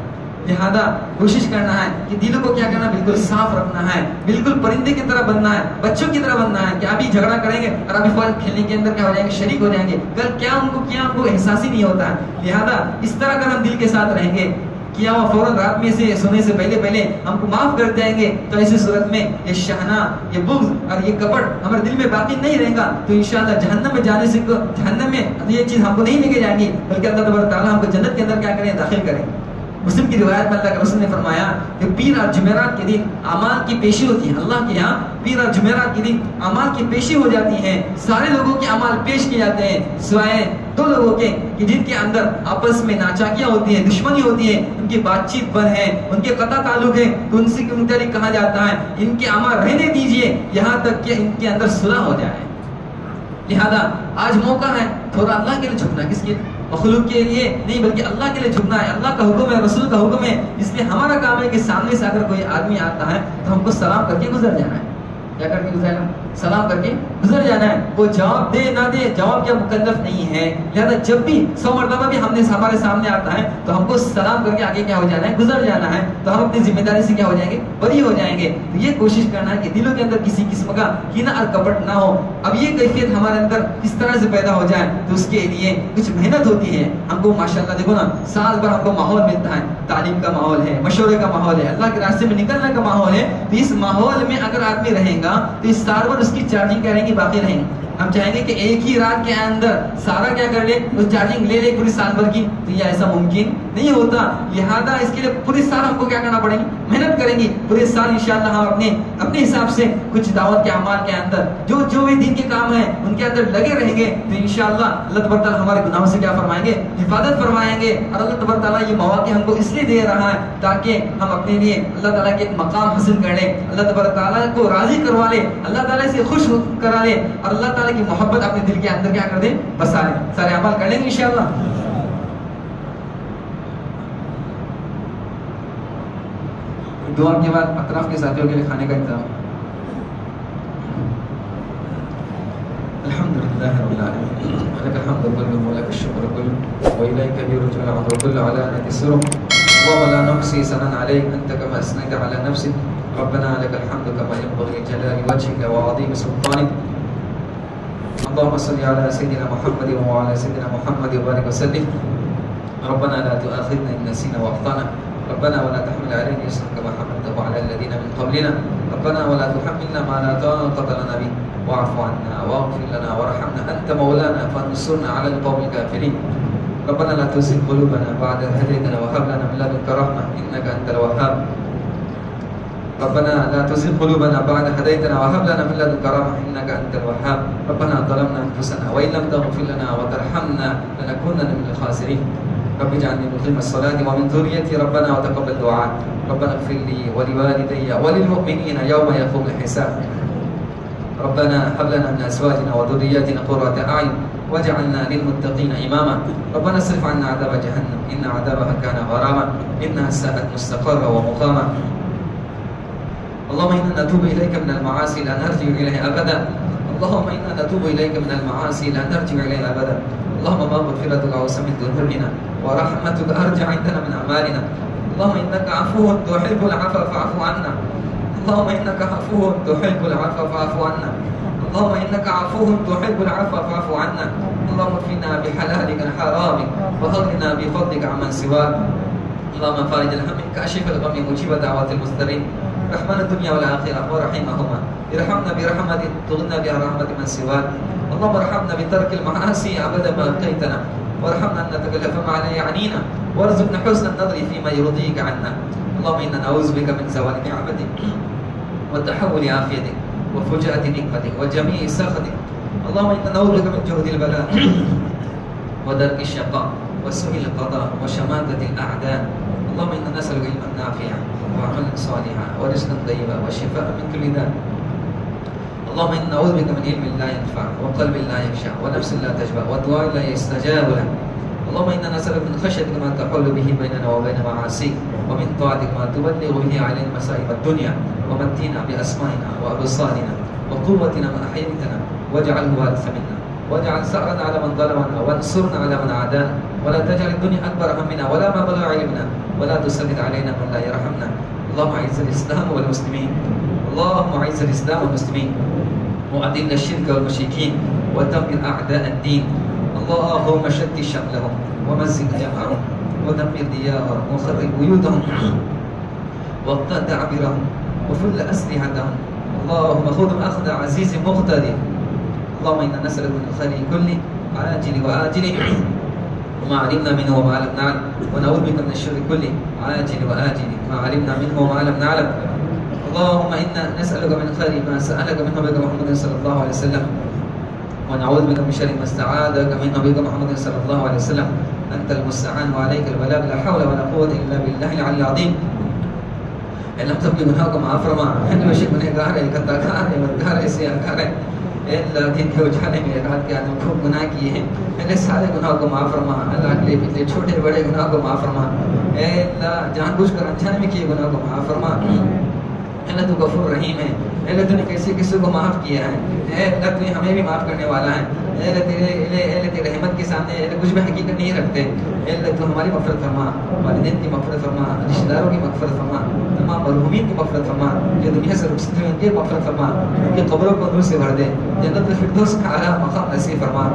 Speaker 2: لہذا کوشش کرنا ہے کہ دلوں کو کیا کرنا، بالکل صاف رکھنا ہے، بالکل پرندے کی طرح بننا ہے، بچوں کی طرح بننا ہے کہ ابھی جھگڑا کریں گے اور ابھی فوراً کھیلنے کے اندر کیا ہو جائیں گے، شریک ہو جائیں گے، کل کیا ان کو احساس ہی نہیں ہوتا ہے۔ لہذا اس طرح اگر ہم دل کے ساتھ رہیں گے، کیا وہ فوراً رات میں سے سونے سے پہلے ہم کو معاف کر جائیں گے، تو ایسی صورت میں یہ شہنا، یہ بغض اور یہ کپٹ ہمارے دل میں باقی نہیں رہے گا، تو انشاءاللہ جہنم میں جانے سے جہنم میں یہ چیز ہم کو نہیں لے کے جائیں گی، بلکہ اللہ تبارک تعالیٰ ہم کو جنت کے اندر کیا کریں، داخل کریں۔ مسلم کی روایت میں اللہ کے رسول نے فرمایا کہ پیر اور جمعرات کے دن اعمال کی پیشی ہوتی ہے، اللہ کے یہاں پیر اور جمعرات کے دن اعمال کی پیشی ہو جاتی ہے، سارے لوگوں کے اعمال پیش کیے جاتے ہیں سوائے 2 لوگوں کے کہ جن کے اندر آپس میں ناچاکیاں ہوتی ہیں، دشمنی ہوتی ہے، ان کی بات چیت بند ہے، ان کے قطع تعلق ہے، تو ان سے متعلق کہا جاتا ہے ان کے اعمال رہنے دیجئے یہاں تک کہ ان کے اندر صلح ہو جائے۔ لہذا آج موقع ہے تھوڑا اللہ کے لیے جھکنا، کس کے مخلوق کے لیے نہیں بلکہ اللہ کے لیے جھکنا ہے، اللہ کا حکم ہے، رسول کا حکم ہے، اس لیے ہمارا کام ہے کہ سامنے سے اگر کوئی آدمی آتا ہے تو ہم کو سلام کر کے گزر جانا ہے۔ کیا کر کے گزرنا؟ سلام کر کے گزر جانا ہے، وہ جواب دے نہ دے جواب کیا مکلف نہیں ہے، لہذا جب بھی 100 مرتبہ بھی ہمارے سامنے آتا ہے تو ہم کو سلام کر کے آگے کیا ہو جانا ہے، گزر جانا ہے، تو ہم اپنی ذمہ داری سے کیا ہو جائیں گے، بری ہو جائیں گے۔ تو یہ کوشش کرنا ہے کہ دلوں کے اندر کسی قسم کا کینہ اور کپٹ نہ ہو۔ اب یہ کیفیت ہمارے اندر اس طرح سے پیدا ہو جائے تو اس کے لیے کچھ محنت ہوتی ہے۔ ہم کو ماشاءاللہ دیکھو نا، سال بھر ہم کو ماحول ملتا ہے، تعلیم کا ماحول ہے، مشورے کا ماحول ہے، اللہ کے راستے میں نکلنے کا ماحول ہے، تو اس ماحول میں اگر آدمی رہے گا تو اس سال بھر اس کی چارجنگ کیا رہیں گی، باقی رہیں گی۔ ہم چاہیں گے کہ ایک ہی رات کے اندر سارا کیا کر لے، وہ چارجنگ لے لے پوری سال بھر کی، تو یہ ایسا ممکن نہیں ہوتا۔ لہذا اس کے لیے پوری سال ہم کو کیا کرنا پڑے گی، محنت کریں گی پورے سال انشاءاللہ ہم اپنے حساب سے کچھ دعوت کے اعمال کے اندر جو بھی دین کے کام ہیں ان کے اندر لگے رہیں گے، تو انشاءاللہ اللہ تبارک تعالیٰ ہمارے گناہوں سے کیا فرمائیں گے، حفاظت فرمائیں گے۔ اور اللہ تبارک تعالیٰ یہ مواقع ہم کو اس لیے دے رہا ہے تاکہ ہم اپنے لیے اللہ تعالیٰ کے ایک مقام حاصل کر لیں، اللہ تبارک تعالیٰ کو راضی کروا لے، اللہ تعالیٰ سے خوش کرا لے، اور اللہ تعالیٰ کی محبت اپنے دل کے اندر کیا کر دیں، بسا لیں۔ سارے اعمال کر لیں گے انشاءاللہ۔ دعا کے بعد اطراف کے ساتھیوں کے لیے کھانے کا انتظام۔ الحمدللہ رب العالمین، لک الحمد کلہ ولک الشکر کلہ وإلیک یرجع العمر کلہ علی نکسرہ ولا نحصی ثناء علیک انت کما اثنیت علی نفسک ربنا لک الحمد کما ينبغی لجلال وجهک وعظیم سلطانک۔ اللهم صل على سيدنا محمد وعلى سيدنا محمد وبارك وسلم. ربنا لا تؤاخذنا إن نسينا وأخطأنا. ربنا ولا تحمل علينا إصرا كما حملته على الذين من قبلنا. ربنا ولا تحملنا ما لا طاقة لنا به واعف عنا واغفر لنا وارحمنا أنت مولانا فانصرنا على القوم الكافرين. ربنا لا تزغ قلوبنا بعد إذ هديتنا وهب لنا من لدنك رحمة إنك أنت الوهاب. ربنا لا تزغ قلوبنا بعد إذ هديتنا وهب لنا من لدنك رحمة إنك أنت الوهاب. ربنا ظلمنا أنفسنا وإن لم تغفر لنا وترحمنا لنكونن من الخاسرين. رب اجعلني مقيم الصلاة ومن ذريتي ربنا وتقبل دعاء. ربنا اغفر لي ولوالدي وللمؤمنين يوم يقوم الحساب. ربنا هب لنا من أزواجنا وذرياتنا قرة أعين واجعلنا للمتقين إماما. ربنا اصرف عنا عذاب جهنم إن عذابها كان غراما إنها ساءت مستقرا ومقاما. اللهم إنا نتوب إليك من المعاصي لا نرجع إليها أبدا. اللهم إنا نتوب إليك من المعاصي لا نرجع إليها أبدا. اللهم ما مغفرتك أوسع من ذنوبنا ورحمتك أرجع عندنا من أعمالنا. اللهم إنك عفو تحب العفو فاعف عنا. اللهم إنك عفو تحب العفو فاعف عنا. اللهم إنك عفو تحب العفو فاعف عنا. اللهم اكفنا بحلالك عن حرامك وأغننا بفضلك عمن سواك. اللهم فارج الهم كاشف الغم مجيب دعوات المضطرين رحمن الدنيا والآخرة ورحيمهما. ارحمنا برحمة تغنى بها رحمة من سواك. اللهم ارحمنا بترك المعاصي أبدا ما أبقيتنا وارحمنا أن نتكلف ما لا يعنينا وارزقنا حسن النظر فيما يرضيك عنا. اللهم إنا نعوذ بك من زوال نعمتك وتحول عافيتك وفجاءة نقمتك وجميع سخطك. اللهم إنا نعوذ بك من جهد البلاء ودرك الشقاء وسوء القضاء وشماتة الأعداء. اللهم إنا نسألك علما نافعا وعملا صالحا ورزقا طيبا وشفاء من كل داء. اللهم إنا نعوذ بك من علم لا ينفع وقلب لا يخشع ونفس لا تشبع ودعاء لا يستجاب له. اللهم إنا نسألك من خشيتك ما تحول به بيننا وبين معاصيك ومن طاعتك ما تبلغ به علينا مصائب الدنيا ومتنا بأسمائنا وأبصارنا وقوتنا ما أحييتنا واجعله وارث منا واجعل ثأرنا على من ظلمنا وانصرنا على من عادانا ولا تجعل الدنيا أكبر همنا ولا مبلغ علمنا ولا تسلط علينا من لا يرحمنا. اللهم أعز الإسلام والمسلمين. اللهم أعز الإسلام والمسلمين وأذل الشرك والمشركين ودمر أعداء الدين. اللهم شتت شملهم ومزق جمعهم ودمر ديارهم وخرب بيوتهم واقطع دعبرهم وفل أسلحتهم. اللهم خذهم أخذ عزيز مقتدر. اللهم إنا نسألك من الخير كله عاجل وآجله وما علمنا منه وما لم نعلم ونعوذ بك من الشر كله عاجل وآجل ما علمنا منه وما لم نعلم. اللهم إنا نسألك من خير ما سألك منه بك محمد صلى الله عليه وسلم ونعوذ بك من شر ما استعاذك منه بك محمد صلى الله عليه وسلم. أنت المستعان وعليك البلاغ لا حول ولا قوة إلا بالله العلي العظيم. لم تبقي منها معاف فرما حين وشك من إقرار كتاكار ودار سياكار إلا دین کے اجھانے میں رات کے آدم خوب گناہ کیے ہیں. اللہ سارے گناہ کو معاف فرما. اللہ اگلے پچھلے چھوٹے بڑے گناہ کو معاف فرما. اے اللہ جان بوجھ کر انجانے میں کیے گناہ کو معاف فرما. اللہ تو غفور رحیم ہے. اللہ تو نے کسی کسی کو معاف کیا ہے. اے اللہ تو ہمیں بھی معاف کرنے والا ہے. اے اللہ تیرے رحمت کے سامنے کچھ بھی حقیقت نہیں رکھتے. اے اللہ تو ہماری مغفرت فرما, والدین کی مغفرت فرما, رشتہ داروں کی مغفرت فرما, تمام مرحومین کی مغفرت فرما, جو دنیا سے رخصت ہوئے ان کی مغفرت فرما, ان کی قبروں کو نور سے بھر دے, جنت الفردوس کا اعلیٰ مقام نصیب فرما.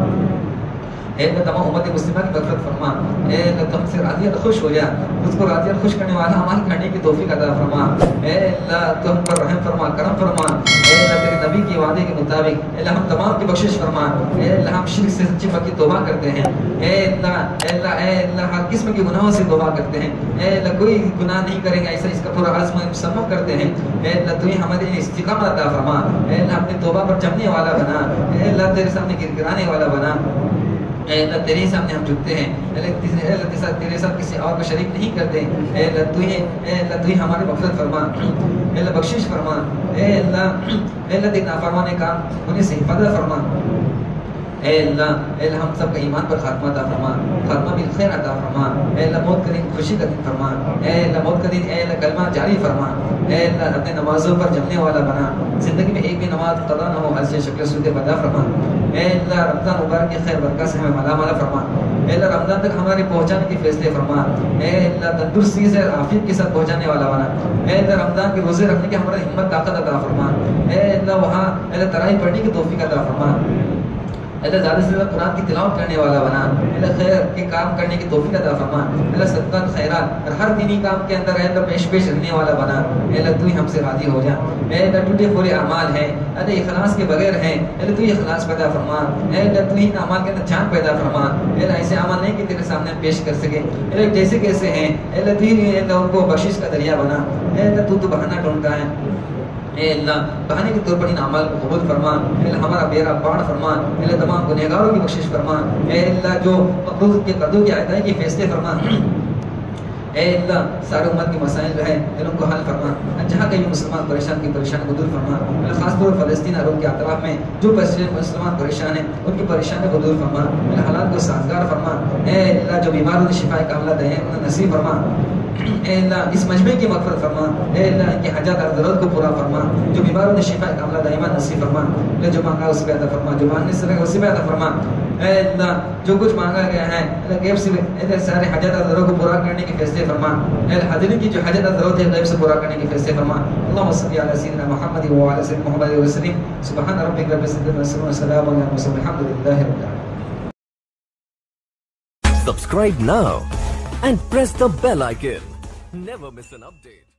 Speaker 2: اے اللہ تمام امت مسلمہ کی مغفرت فرما. اے اللہ تم سے راضیت خوش ہو جا, خود کو راضیت خوش کرنے والا عمل کرنے کی توفیق عطا فرما. اے اللہ تو ہم پر رحم فرما, کرم فرما. اے اللہ تیرے نبی کے وعدے کے مطابق اے اللہ ہم تمام کی بخشش فرما. اے اللہ ہم شرک سے سچی پکی توبہ کرتے ہیں. اے اللہ اے اللہ اے اللہ ہر قسم کے گناہوں سے توبہ کرتے ہیں. اے اللہ کوئی گناہ نہیں کریں گے ایسا, اس کا پورا عزم مصمم کرتے ہیں. اے اللہ تو ہی ہمارے استقامت عطا فرما. اے اللہ اپنی توبہ پر جمنے والا بنا. اے اللہ تیرے سامنے گرانے والا بنا. اے اللہ تیرے سامنے ہم جھکتے ہیں. اے اللہ تیرے ساتھ کسی اور کو شریک نہیں کرتے. اے اللہ تو ہی ہماری مغفرت فرما. اے اللہ بخشش فرما. اے اللہ تیرے نافرمانے کام انہیں سے حفاظت فرما. اے اللہ ہم سب کا ایمان پر خاتمہ عطا فرما, خاتمہ بالخیر عطا فرما. اے اللہ موت کا دن خوشی کا دن فرما. اے اللہ موت کا دن اے اللہ کلمہ جاری فرما. اے اللہ اپنے نمازوں پر جمنے والا بنا. زندگی میں ایک بھی نماز قضا نہ ہو ایسے شکل صورت بدا فرما. اے اللہ رمضان مبارک کی خیر برکت سے ہمیں مالا مالا فرما. اے اللہ رمضان تک ہمارے پہنچانے کے فیصلے فرما. اے اللہ تندرستی سے عافیت کے ساتھ پہنچانے والا بنا. اے اللہ رمضان کے روزے رکھنے کی ہمارا ہمت طاقت عطا فرما. اے اللہ وہاں اے اللہ تراویح پڑھنے کی توفیق عطا فرما. اللہ زیادہ سے زیادہ قرآن کی تلاوت کرنے والا بنا، اللہ خیر کے کام کرنے کی توفیق عطا فرما، اللہ صدقات خیرات اور ہر دینی کام کے اندر اللہ پیش رہنے والا بنا، اللہ تو ہی ہم سے راضی ہو جا، اللہ ٹوٹے پورے اعمال ہیں اللہ اخلاص کے بغیر ہیں، اللہ تو ہی اخلاص پیدا فرما، اللہ تو ہی اعمال کے اندر جان پیدا فرما، اللہ ایسے اعمال نہیں کہ تیرے سامنے پیش کر سکے، اللہ جیسے کیسے ہیں اللہ تو ہی اللہ ان کو بخشش کا دریا بنا، اللہ تو بہانا ڈھونڈتا ہے، اے اللہ بہانے کے طور پر ان اعمال کو قبول فرما، اے اللہ ہمارا بیڑا پار فرما، اے اللہ تمام گنہگاروں کی بخشش فرما، اے اللہ جو مقدور کے قدوں کی ادائیگی کے فیصلے فرما، اے اللہ سارے امت کے مسائل جو ہے ان کو حل فرما، جہاں کہیں مسلمان پریشان کی پریشانی کو دور فرما، اللہ خاص طور پر فلسطین عرب کے اطراف میں جو مسلمان پریشان ہیں ان کی پریشانی کو دور فرما، اللہ حالات کو سازگار فرما، اے اللہ جو بیماروں نے شفا کاملہ دے انہیں نصیب فرما، اے اللہ اس مجمع کی مغفرت فرما، اے اللہ ان کی حاجات اور ضرورت کو پورا فرما، جو بیماروں نے شفا کاملہ دائمہ نصیب فرما، اللہ جو مانگا اس پہ عطا فرما، جو مانگنے سے لگا اسی پہ عطا فرما، اے اللہ جو کچھ مانگا گیا ہے اللہ غیب سے اللہ سارے حاجات اور ضرورت کو پورا کرنے کے فیصلے فرما، اے اللہ حاضرین کی جو حاجات اور ضرورت ہے غیب سے پورا کرنے کے فیصلے فرما، اللهم صل علی سیدنا محمد و علی سیدنا محمد وسلم، سبحان ربک رب العزۃ عما یصفون وسلام علی المرسلین الحمد للہ رب العالمین.
Speaker 3: Subscribe now and press the bell icon. Never miss an update.